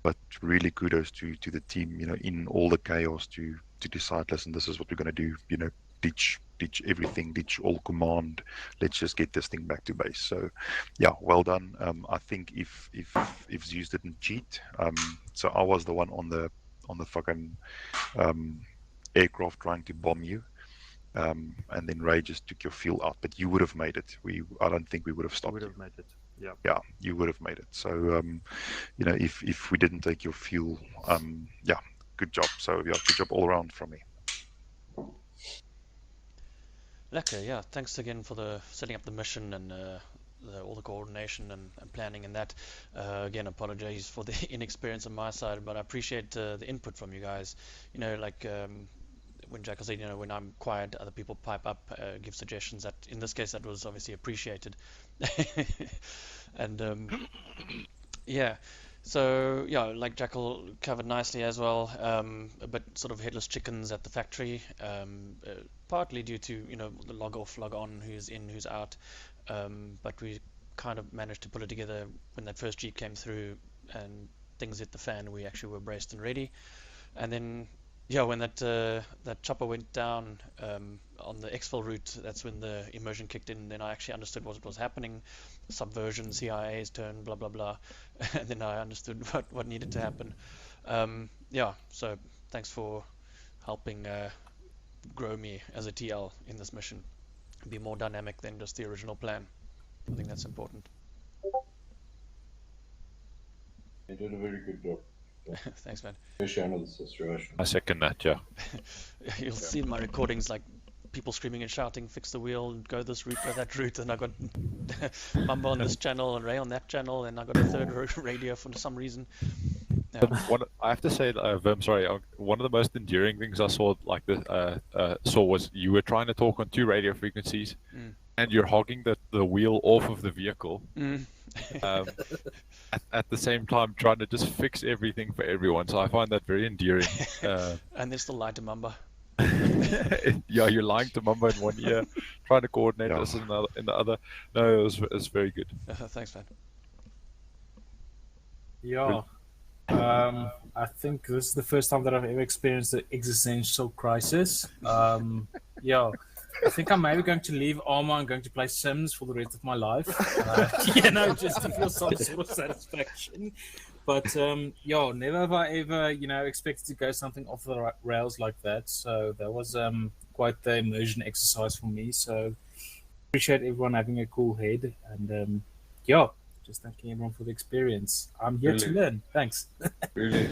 But really kudos to the team, in all the chaos to decide, listen, this is what we're going to do, ditch everything, ditch all command, let's just get this thing back to base. So yeah, well done. I think if Zeus didn't cheat, so I was the one on the fucking aircraft trying to bomb you, and then Ray just took your fuel out, but you would have made it. I don't think we would have stopped. We would have made it. Yeah, you would have made it. So if we didn't take your fuel, yeah, good job. So yeah, good job all around from me. Lekker, yeah. Thanks again for the setting up the mission and all the coordination and planning and that. Again, apologies for the inexperience on my side, but I appreciate the input from you guys. When Jackal said, when I'm quiet, other people pipe up, give suggestions. That in this case, that was obviously appreciated. And yeah. So yeah, like Jackal covered nicely as well, a bit sort of headless chickens at the factory, partly due to the log off, log on, who's in, who's out, but we kind of managed to pull it together when that first Jeep came through and things hit the fan. We actually were braced and ready, and then yeah, when that chopper went down on the Exfil route, that's when the immersion kicked in. Then I actually understood what was happening. Subversion, CIA's turn, blah blah blah, and then I understood what needed to happen. Yeah, so thanks for helping grow me as a TL in this mission, be more dynamic than just the original plan. I think that's important. You did a very good job. Thanks, man. Especially under the situation. I second that, yeah. You'll see in my recordings like people screaming and shouting, fix the wheel, go this route, go that route, and I got Mamba on this channel and Ray on that channel, and I got a third radio for some reason. Yeah. I have to say, I'm sorry, one of the most endearing things I saw was you were trying to talk on 2 radio frequencies, and you're hogging the wheel off of the vehicle. At the same time trying to just fix everything for everyone, so I find that very endearing. And there's still lie to Mamba. Yeah, you're lying to Mamba in one ear, trying to coordinate this in the other. No, it was very good. Thanks, man. Yeah, I think this is the first time that I've ever experienced an existential crisis. Yeah. I think I'm maybe going to leave Arma and going to play Sims for the rest of my life. Just to feel some sort of satisfaction. But yeah, never have I ever, expected to go something off the rails like that. So that was quite the immersion exercise for me. So appreciate everyone having a cool head, and yeah, just thanking everyone for the experience. I'm here to learn. Thanks. Really?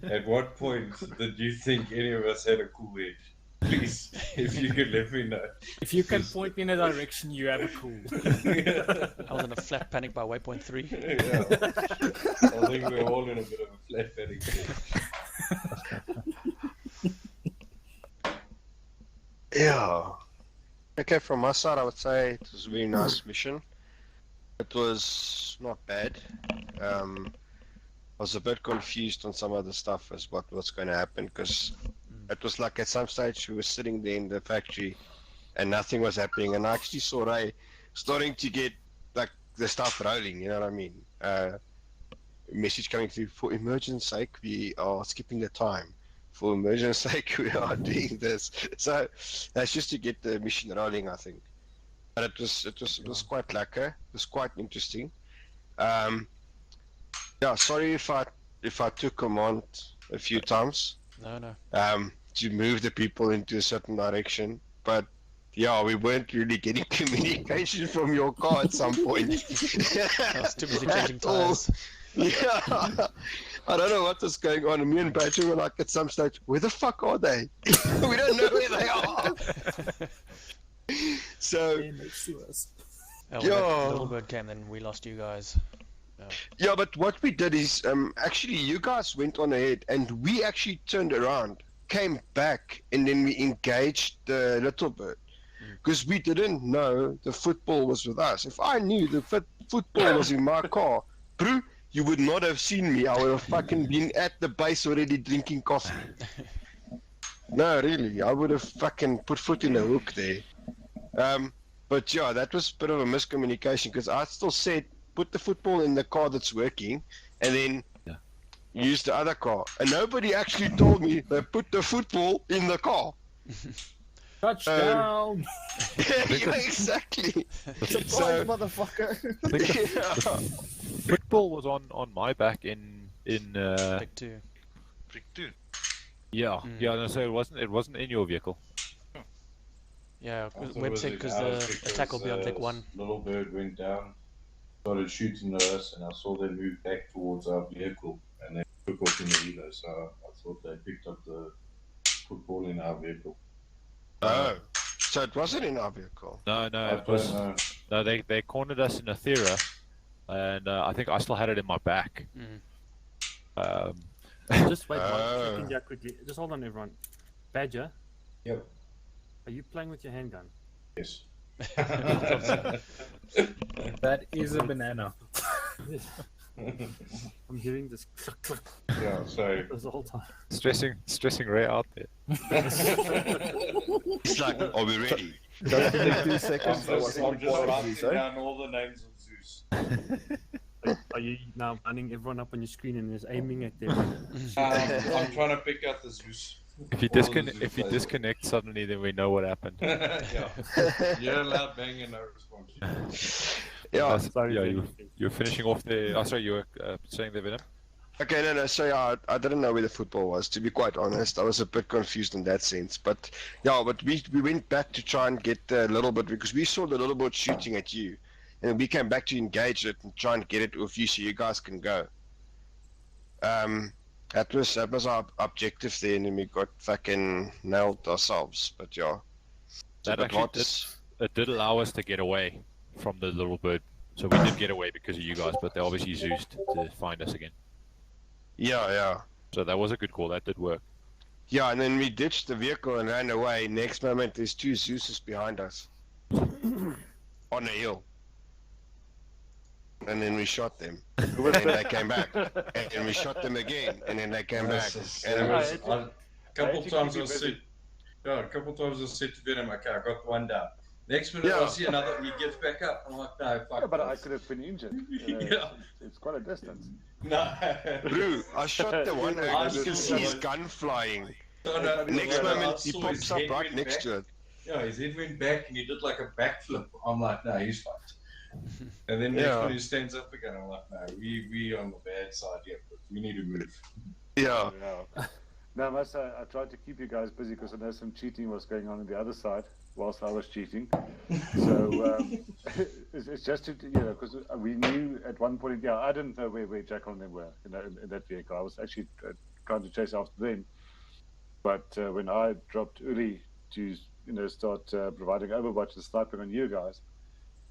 At what point did you think any of us had a cool head? Please, if you could let me know. If you can point me in a direction, you have a cool. I was in a flat panic by waypoint 3. Yeah. I think we're all in a bit of a flat panic. Yeah. Okay, from my side, I would say it was a very nice mission. It was not bad. I was a bit confused on some of the stuff as what's going to happen, because it was like at some stage we were sitting there in the factory and nothing was happening, and I actually saw Ray starting to get like the stuff rolling, you know what I mean? Message coming through, for emergency sake we are skipping the time, for emergency sake we are doing this. So that's just to get the mission rolling, I think. But it was quite lekker, it was quite interesting. Yeah, sorry if I took command a few times. No. To move the people into a certain direction, but yeah, we weren't really getting communication from your car at some point. I was too busy changing tires. Yeah, I don't know what was going on. Me and Badger were like at some stage, where the fuck are they? We don't know where they are. So, next to us. When that little bird came, then we lost you guys. Yeah, but what we did is, actually, you guys went on ahead, and we actually turned around, came back, and then we engaged the little bird, because we didn't know the football was with us. If I knew the football was in my car, bro, you would not have seen me. I would have fucking been at the base already drinking coffee. No, really, I would have fucking put foot in the hook there. But yeah, that was a bit of a miscommunication, because I still said, put the football in the car that's working, and then use the other car. And nobody actually told me they put the football in the car. Touchdown! Yeah, exactly. Surprise, motherfucker! Football was on my back in Pick 2. Pick 2. Yeah, no, so it wasn't in your vehicle. Yeah, went sick because the attack will be on Pick 1. Little bird went down, started shooting at us, and I saw them move back towards our vehicle, and they took off in the helo, so I thought they picked up the football in our vehicle. Oh, so it wasn't in our vehicle? No, it was. No, they cornered us in a Thera, and I think I still had it in my back. Just wait 1 second, yeah, quickly. Just hold on, everyone. Badger? Yep. Are you playing with your handgun? Yes. That is a banana. I'm hearing this click click. Yeah, so the whole time. Stressing Ray out there. It's like, are we ready? Just take 2 seconds. I'm just writing down all the names of Zeus. Are you now running everyone up on your screen and is aiming at them? I'm trying to pick out the Zeus. If you disconnect suddenly, then we know what happened. Yeah. You're allowed bang and no response. Yeah. You're finishing off the. Oh, sorry, you were saying the Venom. Okay, no. So yeah, I didn't know where the football was. To be quite honest, I was a bit confused in that sense. But yeah, we went back to try and get the little bit, because we saw the little bird shooting at you, and we came back to engage it and try and get it with you so you guys can go. That was our objective there, and then we got fucking nailed ourselves. But yeah, that actually did allow us to get away from the little bird. So we did get away because of you guys, but they obviously Zeused to find us again. Yeah. So that was a good call. That did work. Yeah, and then we ditched the vehicle and ran away. Next moment, there's 2 Zeuses behind us on a hill. And then we shot them, and then they came back, and then we shot them again, and then they came back. And it was a couple times I said to Venom, okay, I got one down. Next minute I see another, and he gets back up. I'm like, no, fuck. Yeah, but I could have been injured. Yeah. It's quite a distance. No. Bro, I shot the one, and you can see his gun flying. Next moment, he pops up right next to it. Yeah, his head went back, and he did like a backflip. I'm like, no, he's fucked. And then next when he stands up again, I'm like, no, we on the bad side here, but we need to move. Yeah. No, I tried to keep you guys busy because I know some cheating was going on the other side whilst I was cheating. So it's just to, because we knew at one point, I didn't know where Jackal and them were in that vehicle. I was actually trying to chase after them. But when I dropped Uri to, start providing overwatch and sniping on you guys,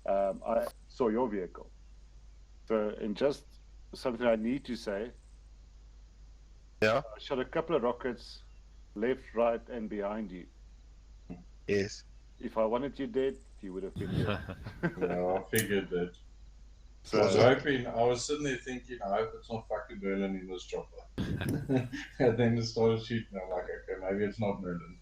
I saw your vehicle. So, and just something I need to say. Yeah. I shot a couple of rockets left, right, and behind you. Yes. If I wanted you dead, you would have been dead. No, I figured that. So, I was sitting there thinking, I hope it's not fucking Merlin in this chopper. And then it started shooting. I'm like, okay, maybe it's not Merlin.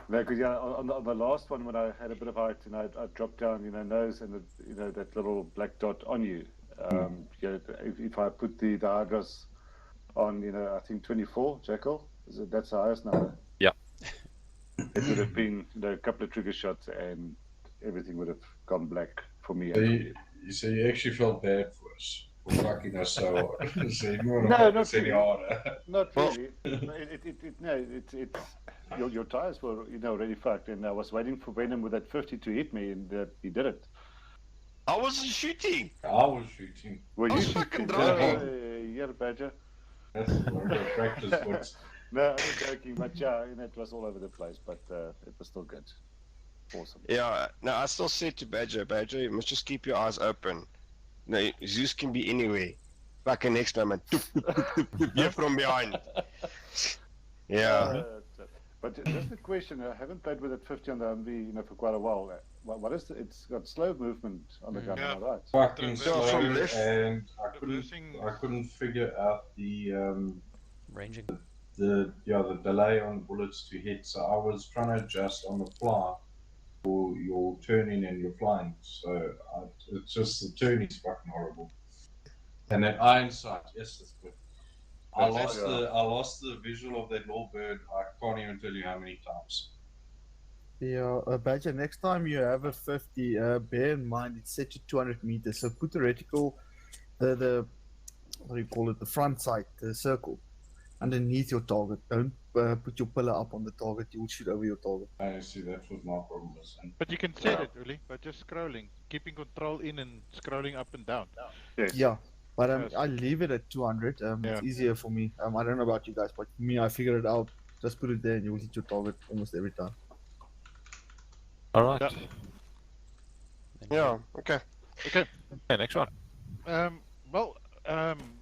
No, because on the last one when I had a bit of height and I dropped down, nose and that little black dot on you. If I put the Hydras on, I think 24 Jackal, that's the highest number. Yeah. It would have been a couple of trigger shots and everything would have gone black for me. So you actually felt bad for us. fucking us so No, not it's any really. harder. Not really. It's your tires were already fucked, and I was waiting for Venom with that 50 to hit me, and he did it. I wasn't shooting. I was shooting. Were I you was shooting? fucking driving. Yeah, Badger. That's a little bit of practice, but No, I'm just joking, but yeah, it was all over the place, but it was still good. Awesome. Yeah, no, I still said to Badger, you must just keep your eyes open. No, Zeus can be anywhere. Fucking next moment, you're from behind. Yeah. But just a question, I haven't played with it 50 on the MV, for quite a while. What is it's got slow movement on the gun, am I right? fucking slow, from left. and I couldn't figure out the Ranging. the delay on bullets to hit. So I was trying to adjust on the fly for your turning and your flying. So it's just the turn is fucking horrible. And that iron sight, yes, that's good. I lost the visual of that little bird. I can't even tell you how many times. Yeah, Badger, next time you have a 50, bear in mind it's set to 200 meters. So put the reticle, the what do you call it, the front sight, the circle, underneath your target. Don't put your pillar up on the target. You will shoot over your target. I see, that's what my problem is. But you can set it, Uli, by just scrolling, keeping control in and scrolling up and down. Yes. Yeah, but I leave it at 200. It's easier for me. I don't know about you guys, but me, I figured it out. Just put it there and you will hit your target almost every time. All right. Yeah. Okay. Okay. Okay. Next one.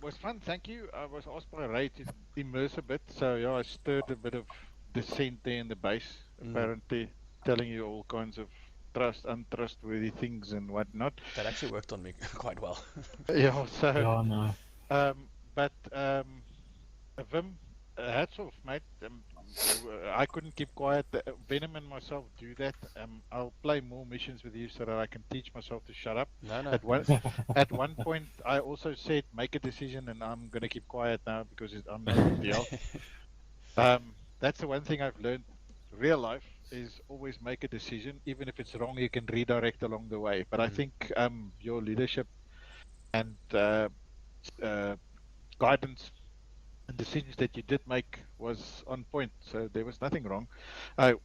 Was fun. Thank you. I was asked by Ray to immerse a bit, so yeah, I stirred a bit of dissent there in the base. Apparently, telling you all kinds of untrustworthy things and whatnot. That actually worked on me quite well. Yeah. So. Oh no. Vim, hats off, mate. I couldn't keep quiet. Venom and myself do that. I'll play more missions with you so that I can teach myself to shut up. No. At one point, I also said, make a decision, and I'm going to keep quiet now because I'm not a deal. That's the one thing I've learned. Real life is always make a decision. Even if it's wrong, you can redirect along the way. But I think your leadership and guidance and decisions that you did make was on point, so there was nothing wrong. The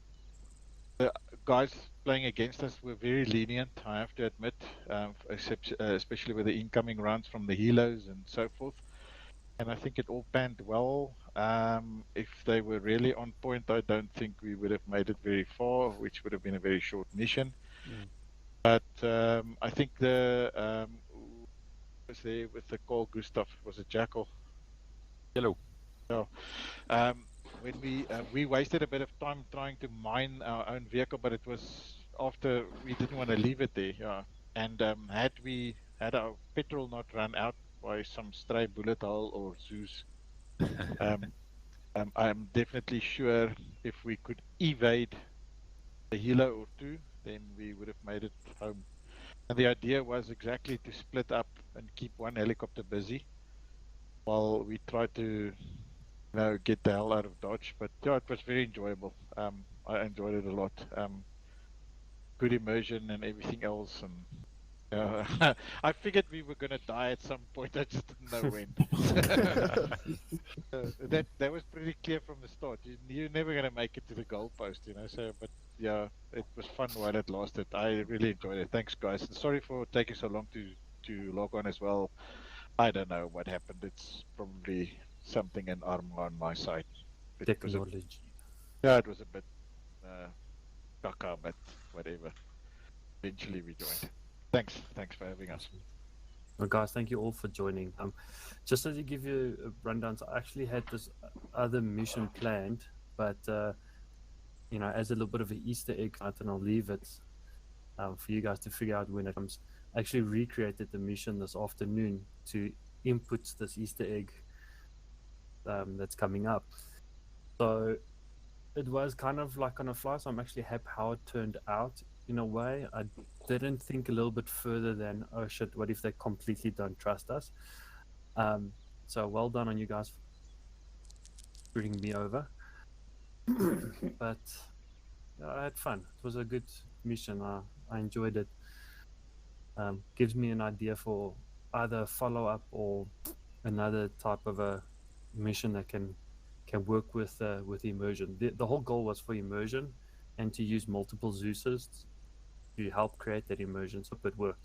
guys playing against us were very lenient, I have to admit, especially with the incoming rounds from the helos and so forth. And I think it all panned well. If they were really on point, I don't think we would have made it very far, which would have been a very short mission. But I think the was there with the Carl Gustav, was a Jackal. Yellow. So, when we wasted a bit of time trying to mine our own vehicle, but it was after we didn't want to leave it there. Yeah. And had our petrol not run out by some stray bullet hole or Zeus, I'm definitely sure if we could evade a helo or two, then we would have made it home. And the idea was exactly to split up and keep one helicopter busy while we try to get the hell out of Dodge. But yeah, it was very enjoyable. I enjoyed it a lot. Good immersion and everything else. And I figured we were going to die at some point. I just didn't know when. That was pretty clear from the start. You're never going to make it to the goalpost, So, but yeah, it was fun while it lasted. I really enjoyed it. Thanks, guys. And sorry for taking so long to log on as well. I don't know what happened. It's probably something in Arma on my side. Technology. It was a bit caca, but whatever. Eventually we joined. Thanks for having us. Well, guys, thank you all for joining. Just as to give you a rundown, so I actually had this other mission planned, but as a little bit of an Easter egg, and I'll leave it for you guys to figure out when it comes. I actually recreated the mission this afternoon to input this Easter egg that's coming up. So it was kind of like on a fly, so I'm actually happy how it turned out in a way. I didn't think a little bit further than, oh shit, what if they completely don't trust us? So well done on you guys for bringing me over. But I had fun. It was a good mission. I enjoyed it. Gives me an idea for either a follow-up or another type of a mission that can work with immersion. The whole goal was for immersion and to use multiple Zeuses to help create that immersion, so it worked.